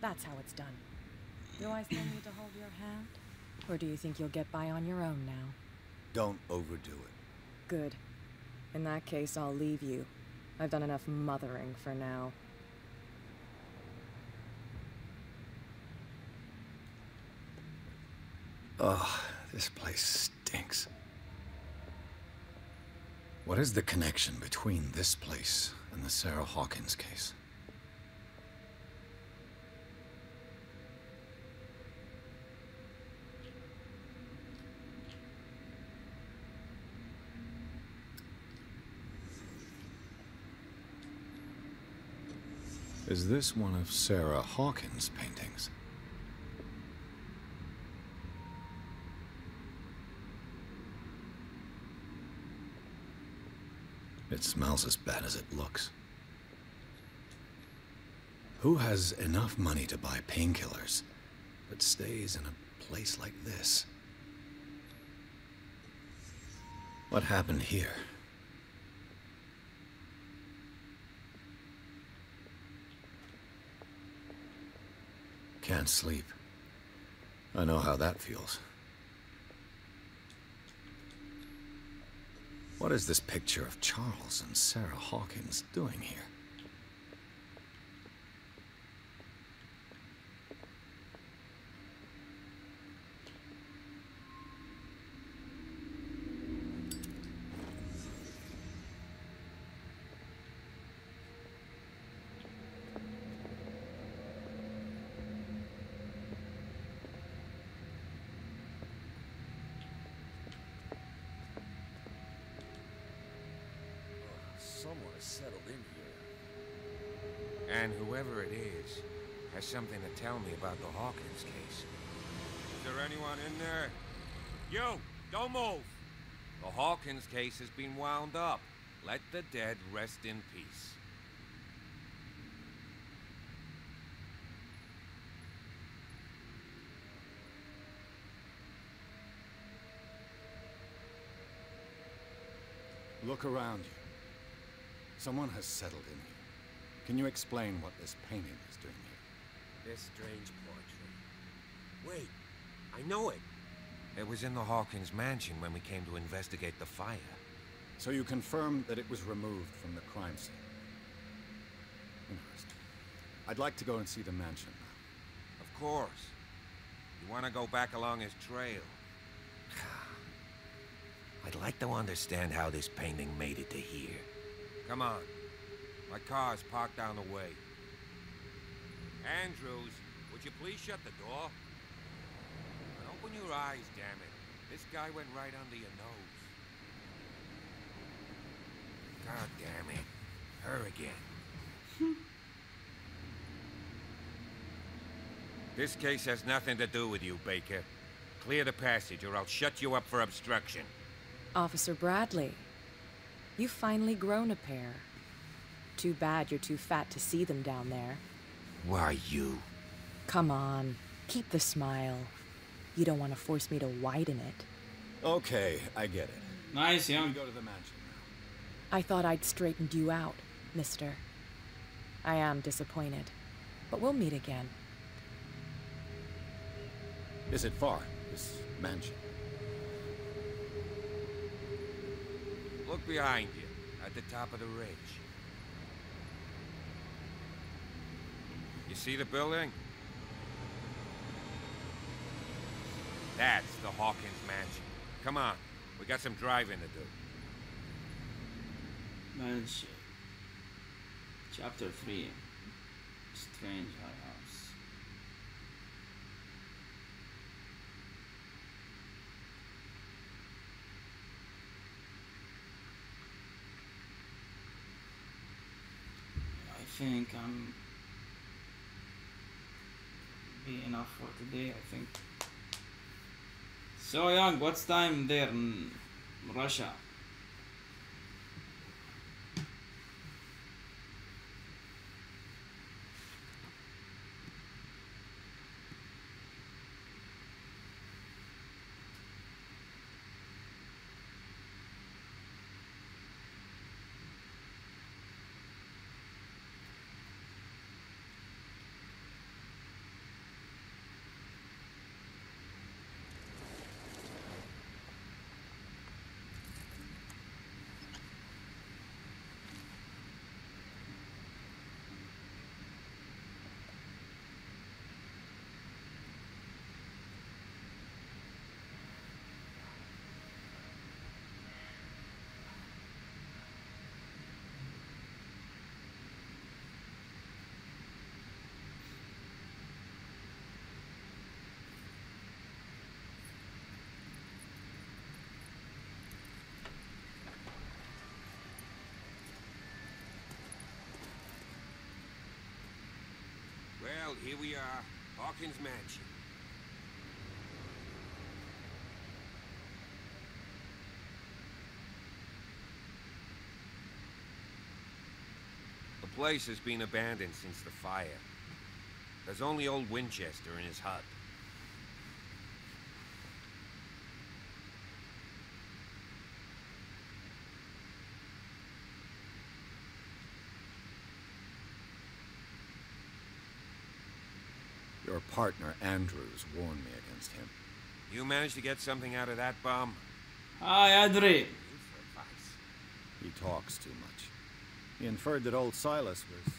That's how it's done. Do I still need to hold your hand? Or do you think you'll get by on your own now? Don't overdo it. Good. In that case, I'll leave you. I've done enough mothering for now. Ugh, this place stinks. What is the connection between this place and the Sarah Hawkins case? Is this one of Sarah Hawkins' paintings? It smells as bad as it looks. Who has enough money to buy painkillers, but stays in a place like this? What happened here? Can't sleep. I know how that feels. What is this picture of Charles and Sarah Hawkins doing here? Someone has settled in here. And whoever it is has something to tell me about the Hawkins case. Is there anyone in there? You! Don't move! The Hawkins case has been wound up. Let the dead rest in peace. Look around you. Someone has settled in here. Can you explain what this painting is doing here? This strange portrait. Wait, I know it. It was in the Hawkins mansion when we came to investigate the fire. So you confirm that it was removed from the crime scene? Interesting. I'd like to go and see the mansion now. Of course. You want to go back along his trail? I'd like to understand how this painting made it to here. Come on. My car's parked down the way. Andrews, would you please shut the door? And open your eyes, damn it. This guy went right under your nose. God damn it. Her again. This case has nothing to do with you, Baker. Clear the passage or I'll shut you up for obstruction. Officer Bradley. You've finally grown a pair. Too bad you're too fat to see them down there. Why, you? Come on, keep the smile. You don't want to force me to widen it. Okay, I get it. Nice, young. We go to the mansion now. I thought I'd straightened you out, mister. I am disappointed, but we'll meet again. Is it far, this mansion? Look behind you, at the top of the ridge. You see the building? That's the Hawkins mansion. Come on, we got some driving to do. Mansion. Chapter 3. Strange High House. I think I'm be enough for today, I think. So young, what's time there in Russia? Well, here we are, Hawkins Mansion. The place has been abandoned since the fire. There's only old Winchester in his hut. Your partner, Andrews, warned me against him. You managed to get something out of that bum? Hi, Adri. He talks too much. He inferred that old Silas was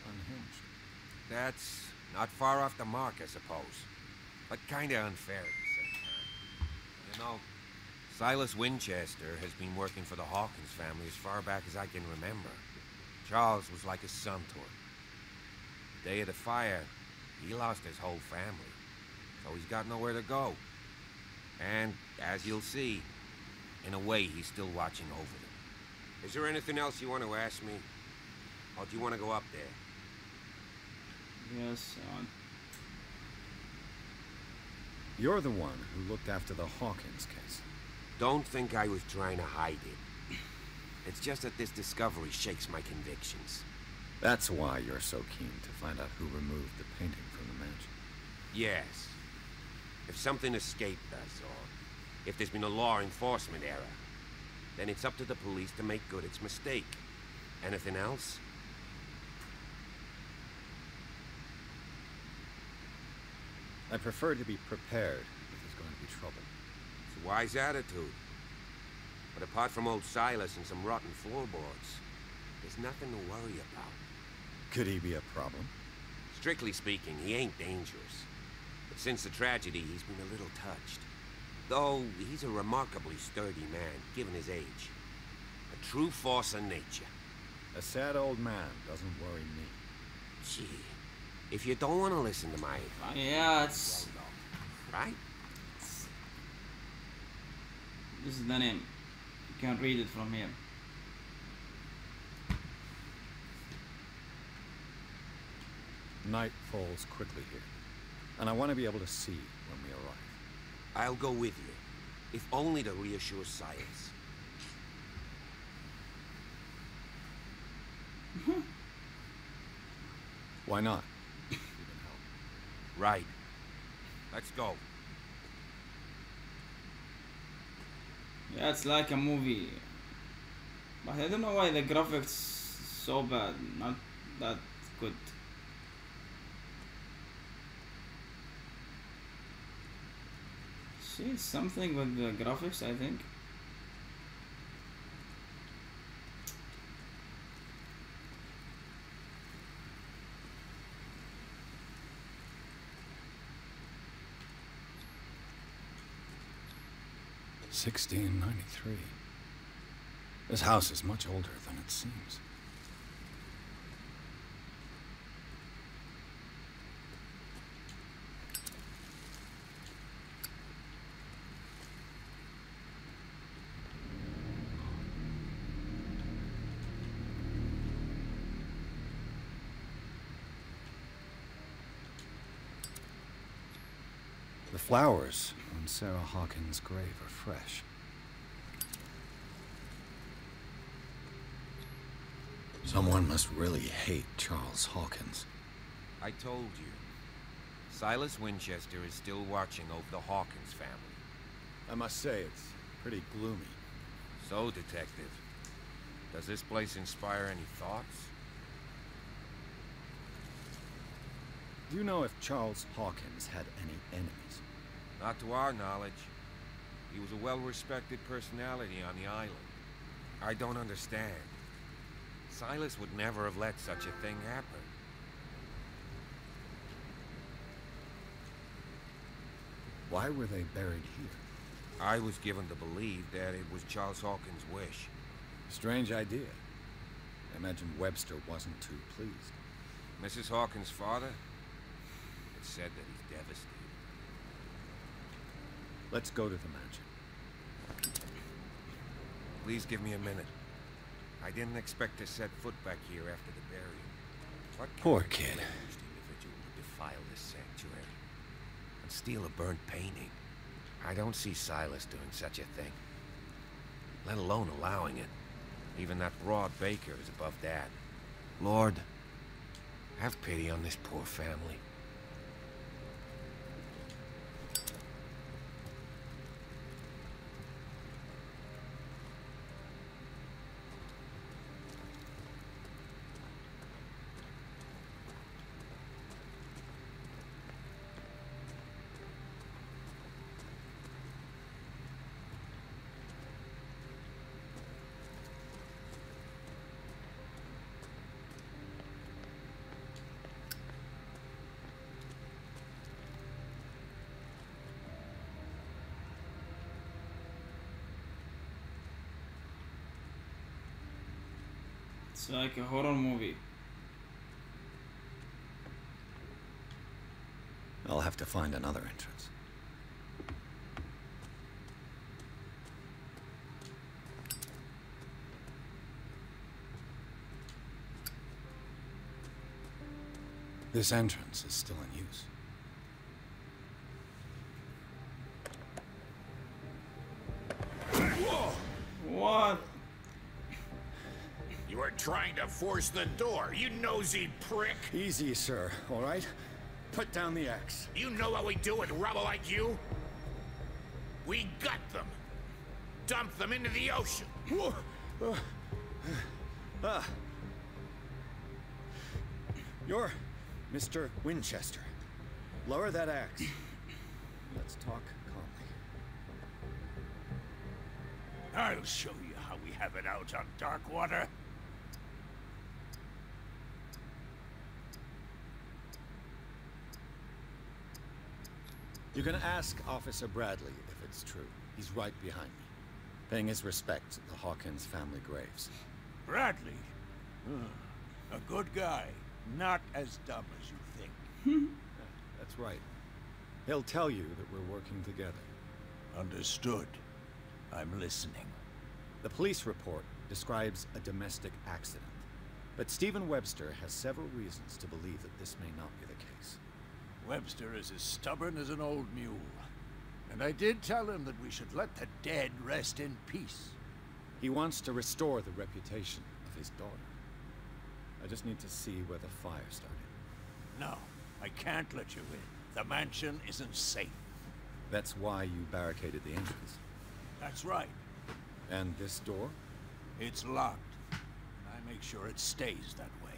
unhinged. That's not far off the mark, I suppose. But kinda unfair at the same time. You know, Silas Winchester has been working for the Hawkins family as far back as I can remember. Charles was like a son to him. The day of the fire, he lost his whole family, so he's got nowhere to go. And, as you'll see, in a way, he's still watching over them. Is there anything else you want to ask me? Or do you want to go up there? Yes, You're the one who looked after the Hawkins case. Don't think I was trying to hide it. It's just that this discovery shakes my convictions. That's why you're so keen to find out who removed the painting from the mansion. Yes. If something escaped us, or if there's been a law enforcement error, then it's up to the police to make good its mistake. Anything else? I prefer to be prepared if there's going to be trouble. It's a wise attitude. But apart from old Silas and some rotten floorboards, there's nothing to worry about. Could he be a problem? Strictly speaking, he ain't dangerous. But since the tragedy, he's been a little touched. Though he's a remarkably sturdy man, given his age. A true force of nature. A sad old man doesn't worry me. Gee, if you don't want to listen to my advice... Yeah, it's... Right? This is the name. You can read it from here. Night falls quickly here, and I want to be able to see when we arrive. I'll go with you, if only to reassure Silas. Why not? Right. Let's go. Yeah, it's like a movie. But I don't know why the graphics so bad. Not that good. See, something with the graphics, I think. $1693. This house is much older than it seems. The flowers on Sarah Hawkins' grave are fresh. Someone must really hate Charles Hawkins. I told you. Silas Winchester is still watching over the Hawkins family. I must say, it's pretty gloomy. So, Detective, does this place inspire any thoughts? Do you know if Charles Hawkins had any enemies? Not to our knowledge. He was a well-respected personality on the island. I don't understand. Silas would never have let such a thing happen. Why were they buried here? I was given to believe that it was Charles Hawkins' wish. Strange idea. I imagine Webster wasn't too pleased. Mrs. Hawkins' father? It's said that he's devastated. Let's go to the mansion. Please give me a minute. I didn't expect to set foot back here after the burial. What Poor kid. individual would defile this sanctuary and steal a burnt painting? I don't see Silas doing such a thing, let alone allowing it. Even that broad baker is above that. Lord, have pity on this poor family. It's like a horror movie. I'll have to find another entrance. This entrance is still in use. What? You are trying to force the door, you nosy prick! Easy, sir, all right? Put down the axe. You know what we do with rubble like you? We gut them. Dump them into the ocean. You're Mr. Winchester. Lower that axe. Let's talk calmly. I'll show you how we have it out on Darkwater. You can ask Officer Bradley if it's true. He's right behind me, paying his respects at the Hawkins family graves. Bradley? A good guy. Not as dumb as you think. That's right. He'll tell you that we're working together. Understood. I'm listening. The police report describes a domestic accident, but Stephen Webster has several reasons to believe that this may not be the case. Webster is as stubborn as an old mule. And I did tell him that we should let the dead rest in peace. He wants to restore the reputation of his daughter. I just need to see where the fire started. No, I can't let you in. The mansion isn't safe. That's why you barricaded the entrance. That's right. And this door? It's locked. I make sure it stays that way.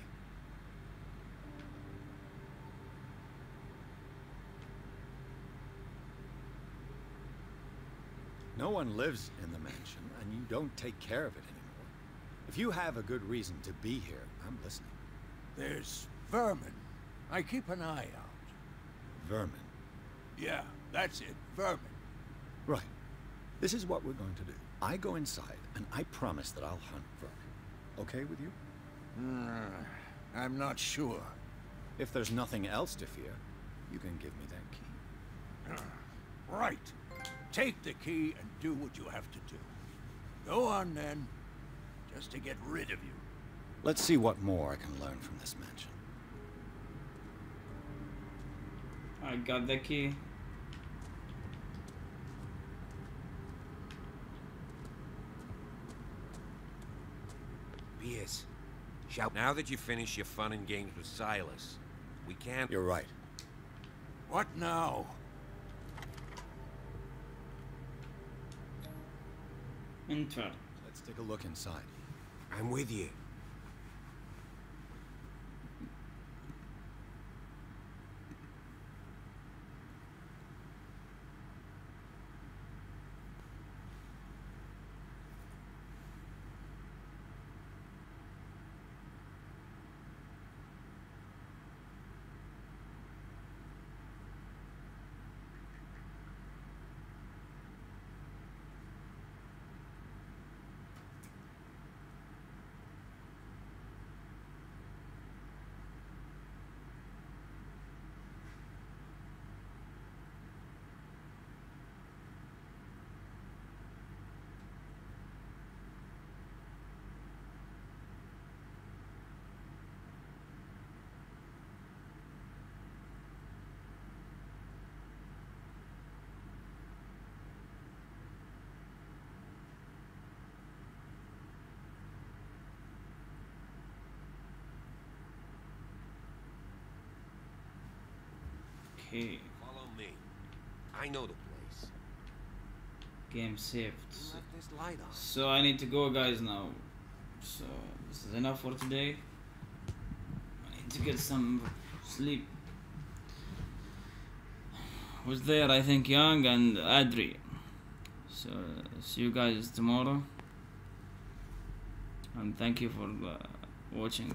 No one lives in the mansion, and you don't take care of it anymore. If you have a good reason to be here, I'm listening. There's vermin. I keep an eye out. Vermin? Yeah, that's it. Vermin. Right. This is what we're going to do. I go inside, and I promise that I'll hunt vermin. Okay with you? I'm not sure. If there's nothing else to fear, you can give me that key. Right. Take the key and do what you have to do. Go on, then. Just to get rid of you. Let's see what more I can learn from this mansion. I got the key. Pierce, shout. Now that you finish your fun and games with Silas, we can't... You're right. What now? Enter. Let's take a look inside. I'm with you. Okay. Follow me. I know the place. Game saved. Left this light on. So I need to go, guys, now. So this is enough for today. I need to get some sleep. Was there, I think, Young and Adri. So see you guys tomorrow. And thank you for watching.